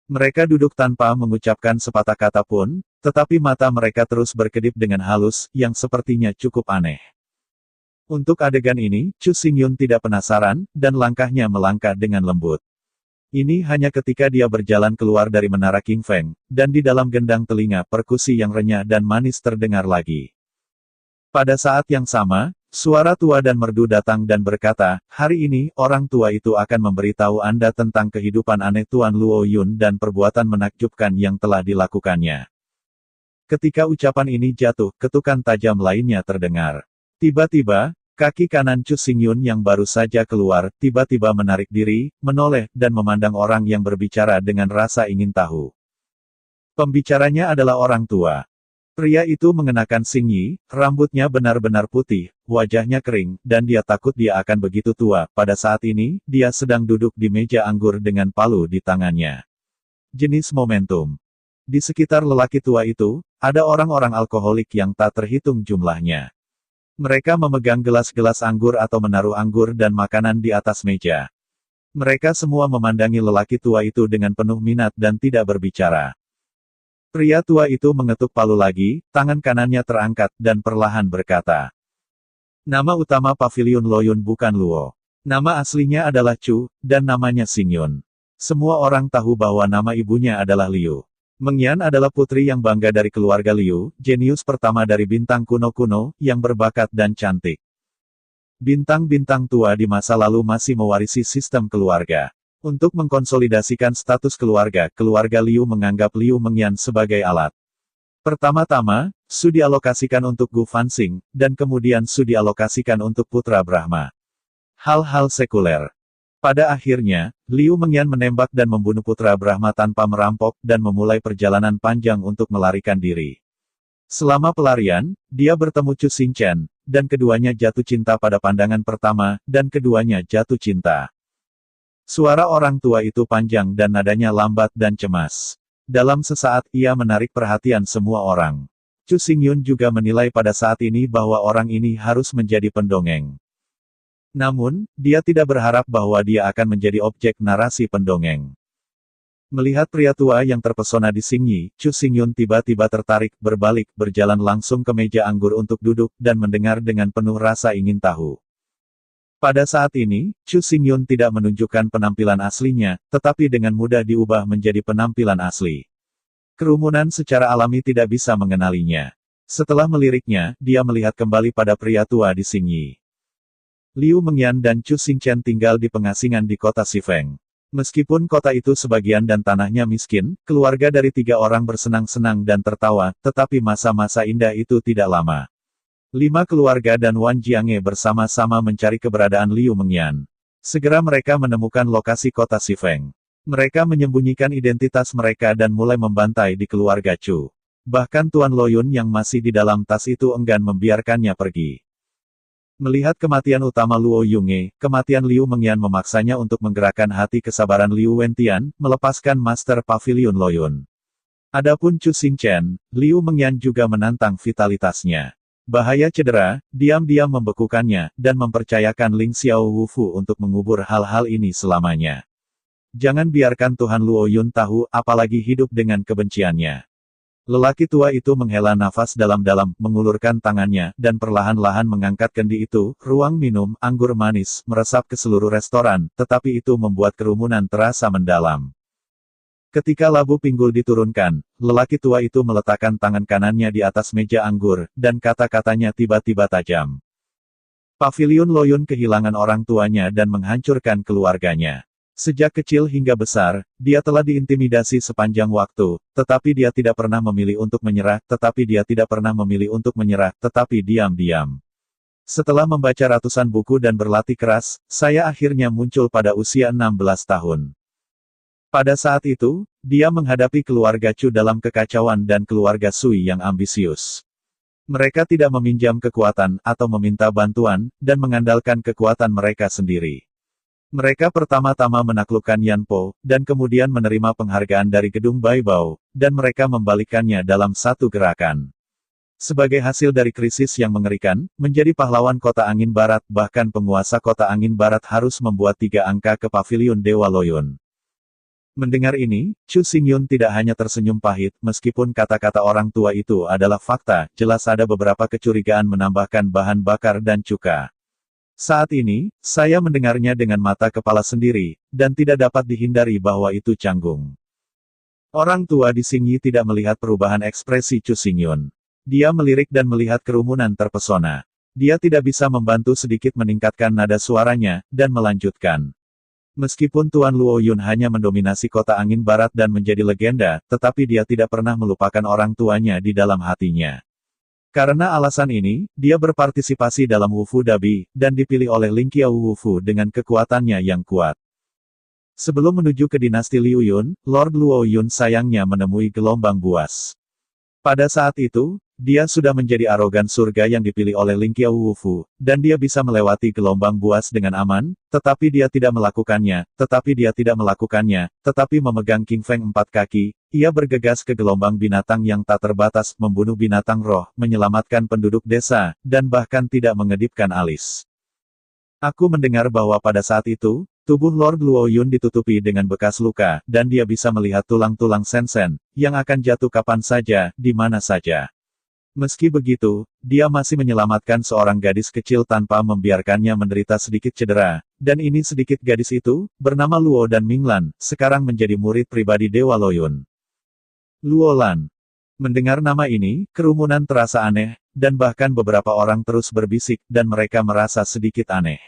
S1: Mereka duduk tanpa mengucapkan sepatah kata pun, tetapi mata mereka terus berkedip dengan halus, yang sepertinya cukup aneh. Untuk adegan ini, Chu Xingyun tidak penasaran, dan langkahnya melangkah dengan lembut. Ini hanya ketika dia berjalan keluar dari Menara King Feng, dan di dalam gendang telinga perkusi yang renyah dan manis terdengar lagi. Pada saat yang sama, suara tua dan merdu datang dan berkata, hari ini, orang tua itu akan memberitahu Anda tentang kehidupan aneh Tuan Luo Yun dan perbuatan menakjubkan yang telah dilakukannya. Ketika ucapan ini jatuh, ketukan tajam lainnya terdengar. Tiba-tiba, Kaki kanan Chu Xingyun yang baru saja keluar, tiba-tiba menarik diri, menoleh, dan memandang orang yang berbicara dengan rasa ingin tahu. Pembicaranya adalah orang tua. Pria itu mengenakan xingyi, rambutnya benar-benar putih, wajahnya kering, dan dia takut dia akan begitu tua. Pada saat ini, dia sedang duduk di meja anggur dengan palu di tangannya. Jenis momentum. Di sekitar lelaki tua itu, ada orang-orang alkoholik yang tak terhitung jumlahnya. Mereka memegang gelas-gelas anggur atau menaruh anggur dan makanan di atas meja. Mereka semua memandangi lelaki tua itu dengan penuh minat dan tidak berbicara. Pria tua itu mengetuk palu lagi, tangan kanannya terangkat, dan perlahan berkata. Nama utama Paviliun Loyun bukan Luo. Nama aslinya adalah Chu, dan namanya Xingyun. Semua orang tahu bahwa nama ibunya adalah Liu. Mengyan adalah putri yang bangga dari keluarga Liu, jenius pertama dari bintang kuno-kuno, yang berbakat dan cantik. Bintang-bintang tua di masa lalu masih mewarisi sistem keluarga. Untuk mengkonsolidasikan status keluarga, keluarga Liu menganggap Liu Mengyan sebagai alat. Pertama-tama, Su dialokasikan untuk Gu Fanxing, dan kemudian Su dialokasikan untuk Putra Brahma. Hal-hal sekuler. Pada akhirnya, Liu Mengyan menembak dan membunuh Putra Brahma tanpa merampok, dan memulai perjalanan panjang untuk melarikan diri. Selama pelarian, dia bertemu Chu Xingchen, dan keduanya jatuh cinta pada pandangan pertama, dan keduanya jatuh cinta. Suara orang tua itu panjang dan nadanya lambat dan cemas. Dalam sesaat, ia menarik perhatian semua orang. Chu Xingyun juga menilai pada saat ini bahwa orang ini harus menjadi pendongeng. Namun, dia tidak berharap bahwa dia akan menjadi objek narasi pendongeng. Melihat pria tua yang terpesona di Xingyi, Chu Xingyun tiba-tiba tertarik, berbalik, berjalan langsung ke meja anggur untuk duduk, dan mendengar dengan penuh rasa ingin tahu. Pada saat ini, Chu Xingyun tidak menunjukkan penampilan aslinya, tetapi dengan mudah diubah menjadi penampilan asli. Kerumunan secara alami tidak bisa mengenalinya. Setelah meliriknya, dia melihat kembali pada pria tua di Xingyi. Liu Mengyan dan Chu Xingchen tinggal di pengasingan di kota Xifeng. Meskipun kota itu sebagian dan tanahnya miskin, keluarga dari 3 orang bersenang-senang dan tertawa, tetapi masa-masa indah itu tidak lama. 5 keluarga dan Wan Jiange bersama-sama mencari keberadaan Liu Mengyan. Segera mereka menemukan lokasi kota Xifeng. Mereka menyembunyikan identitas mereka dan mulai membantai di keluarga Chu. Bahkan Tuan Loyun yang masih di dalam tas itu enggan membiarkannya pergi. Melihat kematian utama Luo Yunge, kematian Liu Mengyan memaksanya untuk menggerakkan hati kesabaran Liu Wentian, melepaskan Master Pavilion Loyun. Adapun Chu Xingchen, Liu Mengyan juga menantang vitalitasnya. Bahaya cedera, diam-diam membekukannya, dan mempercayakan Ling Xiao Wufu untuk mengubur hal-hal ini selamanya. Jangan biarkan Tuhan Luo Yun tahu, apalagi hidup dengan kebenciannya. Lelaki tua itu menghela nafas dalam-dalam, mengulurkan tangannya, dan perlahan-lahan mengangkat kendi itu. Ruang minum, anggur manis, meresap ke seluruh restoran, tetapi itu membuat kerumunan terasa mendalam. Ketika labu pinggul diturunkan, lelaki tua itu meletakkan tangan kanannya di atas meja anggur, dan kata-katanya tiba-tiba tajam. Pavilion Loyun kehilangan orang tuanya dan menghancurkan keluarganya. Sejak kecil hingga besar, dia telah diintimidasi sepanjang waktu, tetapi dia tidak pernah memilih untuk menyerah, tetapi diam-diam. Setelah membaca ratusan buku dan berlatih keras, saya akhirnya muncul pada usia 16 tahun. Pada saat itu, dia menghadapi keluarga Chu dalam kekacauan dan keluarga Sui yang ambisius. Mereka tidak meminjam kekuatan, atau meminta bantuan, dan mengandalkan kekuatan mereka sendiri. Mereka pertama-tama menaklukkan Yanpo, dan kemudian menerima penghargaan dari Gedung Baibao, dan mereka membalikannya dalam satu gerakan. Sebagai hasil dari krisis yang mengerikan, menjadi pahlawan Kota Angin Barat, bahkan penguasa Kota Angin Barat harus membuat 3 angka ke Pavilion Dewa Loyun. Mendengar ini, Chu Xingyun tidak hanya tersenyum pahit, meskipun kata-kata orang tua itu adalah fakta, jelas ada beberapa kecurigaan menambahkan bahan bakar dan cuka. Saat ini, saya mendengarnya dengan mata kepala sendiri, dan tidak dapat dihindari bahwa itu canggung. Orang tua di Xingyi tidak melihat perubahan ekspresi Chu Xingyun. Dia melirik dan melihat kerumunan terpesona. Dia tidak bisa membantu sedikit meningkatkan nada suaranya, dan melanjutkan. Meskipun Tuan Luo Yun hanya mendominasi Kota Angin Barat dan menjadi legenda, tetapi dia tidak pernah melupakan orang tuanya di dalam hatinya. Karena alasan ini, dia berpartisipasi dalam Wufu Dabi, dan dipilih oleh Ling Qiao Wufu dengan kekuatannya yang kuat. Sebelum menuju ke dinasti Liu Yun, Lord Luo Yun sayangnya menemui gelombang buas. Pada saat itu, dia sudah menjadi arogan surga yang dipilih oleh Ling Qiao Wufu, dan dia bisa melewati gelombang buas dengan aman, tetapi dia tidak melakukannya, tetapi memegang King Feng 4 kaki, ia bergegas ke gelombang binatang yang tak terbatas, membunuh binatang roh, menyelamatkan penduduk desa, dan bahkan tidak mengedipkan alis. Aku mendengar bahwa pada saat itu, tubuh Lord Luo Yun ditutupi dengan bekas luka, dan dia bisa melihat tulang-tulang Sensen, yang akan jatuh kapan saja, di mana saja. Meski begitu, dia masih menyelamatkan seorang gadis kecil tanpa membiarkannya menderita sedikit cedera, dan ini sedikit gadis itu, bernama Luo dan Minglan, sekarang menjadi murid pribadi Dewa Loyun. Luo Lan. Mendengar nama ini, kerumunan terasa aneh, dan bahkan beberapa orang terus berbisik, dan mereka merasa sedikit aneh.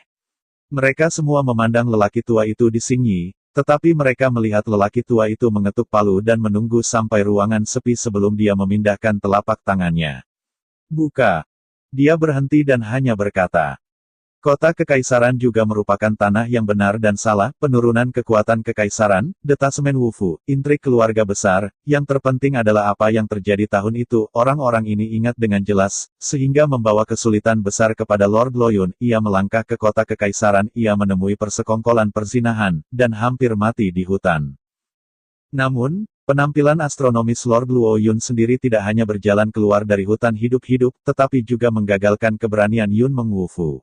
S1: Mereka semua memandang lelaki tua itu di Xingyi, tetapi mereka melihat lelaki tua itu mengetuk palu dan menunggu sampai ruangan sepi sebelum dia memindahkan telapak tangannya. Buka. Dia berhenti dan hanya berkata, "Kota Kekaisaran juga merupakan tanah yang benar dan salah, penurunan kekuatan Kekaisaran, detasemen Wufu, intrik keluarga besar, yang terpenting adalah apa yang terjadi tahun itu, orang-orang ini ingat dengan jelas, sehingga membawa kesulitan besar kepada Lord Loyun, ia melangkah ke kota Kekaisaran, ia menemui persekongkolan perzinahan, dan hampir mati di hutan." Namun, penampilan astronomis Lord Luo Yun sendiri tidak hanya berjalan keluar dari hutan hidup-hidup, tetapi juga menggagalkan keberanian Yun Meng Wufu.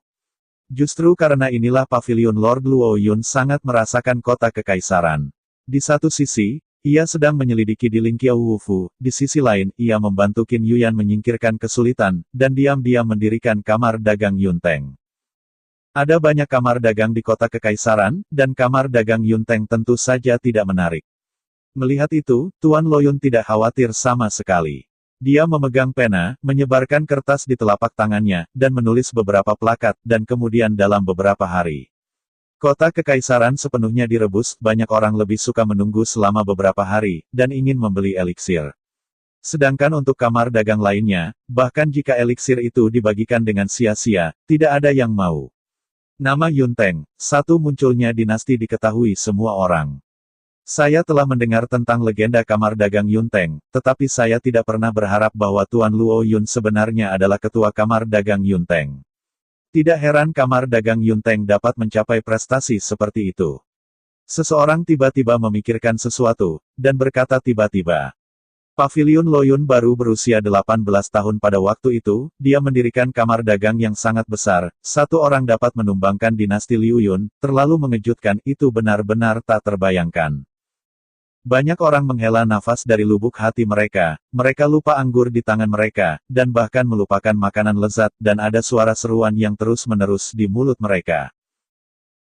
S1: Justru karena inilah pavilion Lord Luo Yun sangat merasakan kota kekaisaran. Di satu sisi, ia sedang menyelidiki di Ling Qiao Wufu, di sisi lain, ia membantu Qin Yuyan menyingkirkan kesulitan, dan diam-diam mendirikan kamar dagang Yunteng. Ada banyak kamar dagang di kota kekaisaran, dan kamar dagang Yunteng tentu saja tidak menarik. Melihat itu, Tuan Loyun tidak khawatir sama sekali. Dia memegang pena, menyebarkan kertas di telapak tangannya, dan menulis beberapa plakat, dan kemudian dalam beberapa hari. Kota kekaisaran sepenuhnya direbus, banyak orang lebih suka menunggu selama beberapa hari, dan ingin membeli eliksir. Sedangkan untuk kamar dagang lainnya, bahkan jika eliksir itu dibagikan dengan sia-sia, tidak ada yang mau. Nama Yunteng, satu munculnya dinasti diketahui semua orang. Saya telah mendengar tentang legenda kamar dagang Yunteng, tetapi saya tidak pernah berharap bahwa Tuan Luo Yun sebenarnya adalah ketua kamar dagang Yunteng. Tidak heran kamar dagang Yunteng dapat mencapai prestasi seperti itu. Seseorang tiba-tiba memikirkan sesuatu, dan berkata tiba-tiba. Pavilion Loyun baru berusia 18 tahun pada waktu itu, dia mendirikan kamar dagang yang sangat besar, satu orang dapat menumbangkan dinasti Liu Yun, terlalu mengejutkan, itu benar-benar tak terbayangkan. Banyak orang menghela nafas dari lubuk hati mereka, mereka lupa anggur di tangan mereka, dan bahkan melupakan makanan lezat, dan ada suara seruan yang terus-menerus di mulut mereka.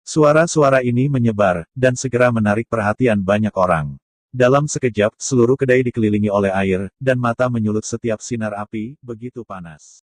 S1: Suara-suara ini menyebar, dan segera menarik perhatian banyak orang. Dalam sekejap, seluruh kedai dikelilingi oleh air, dan mata menyulut setiap sinar api, begitu panas.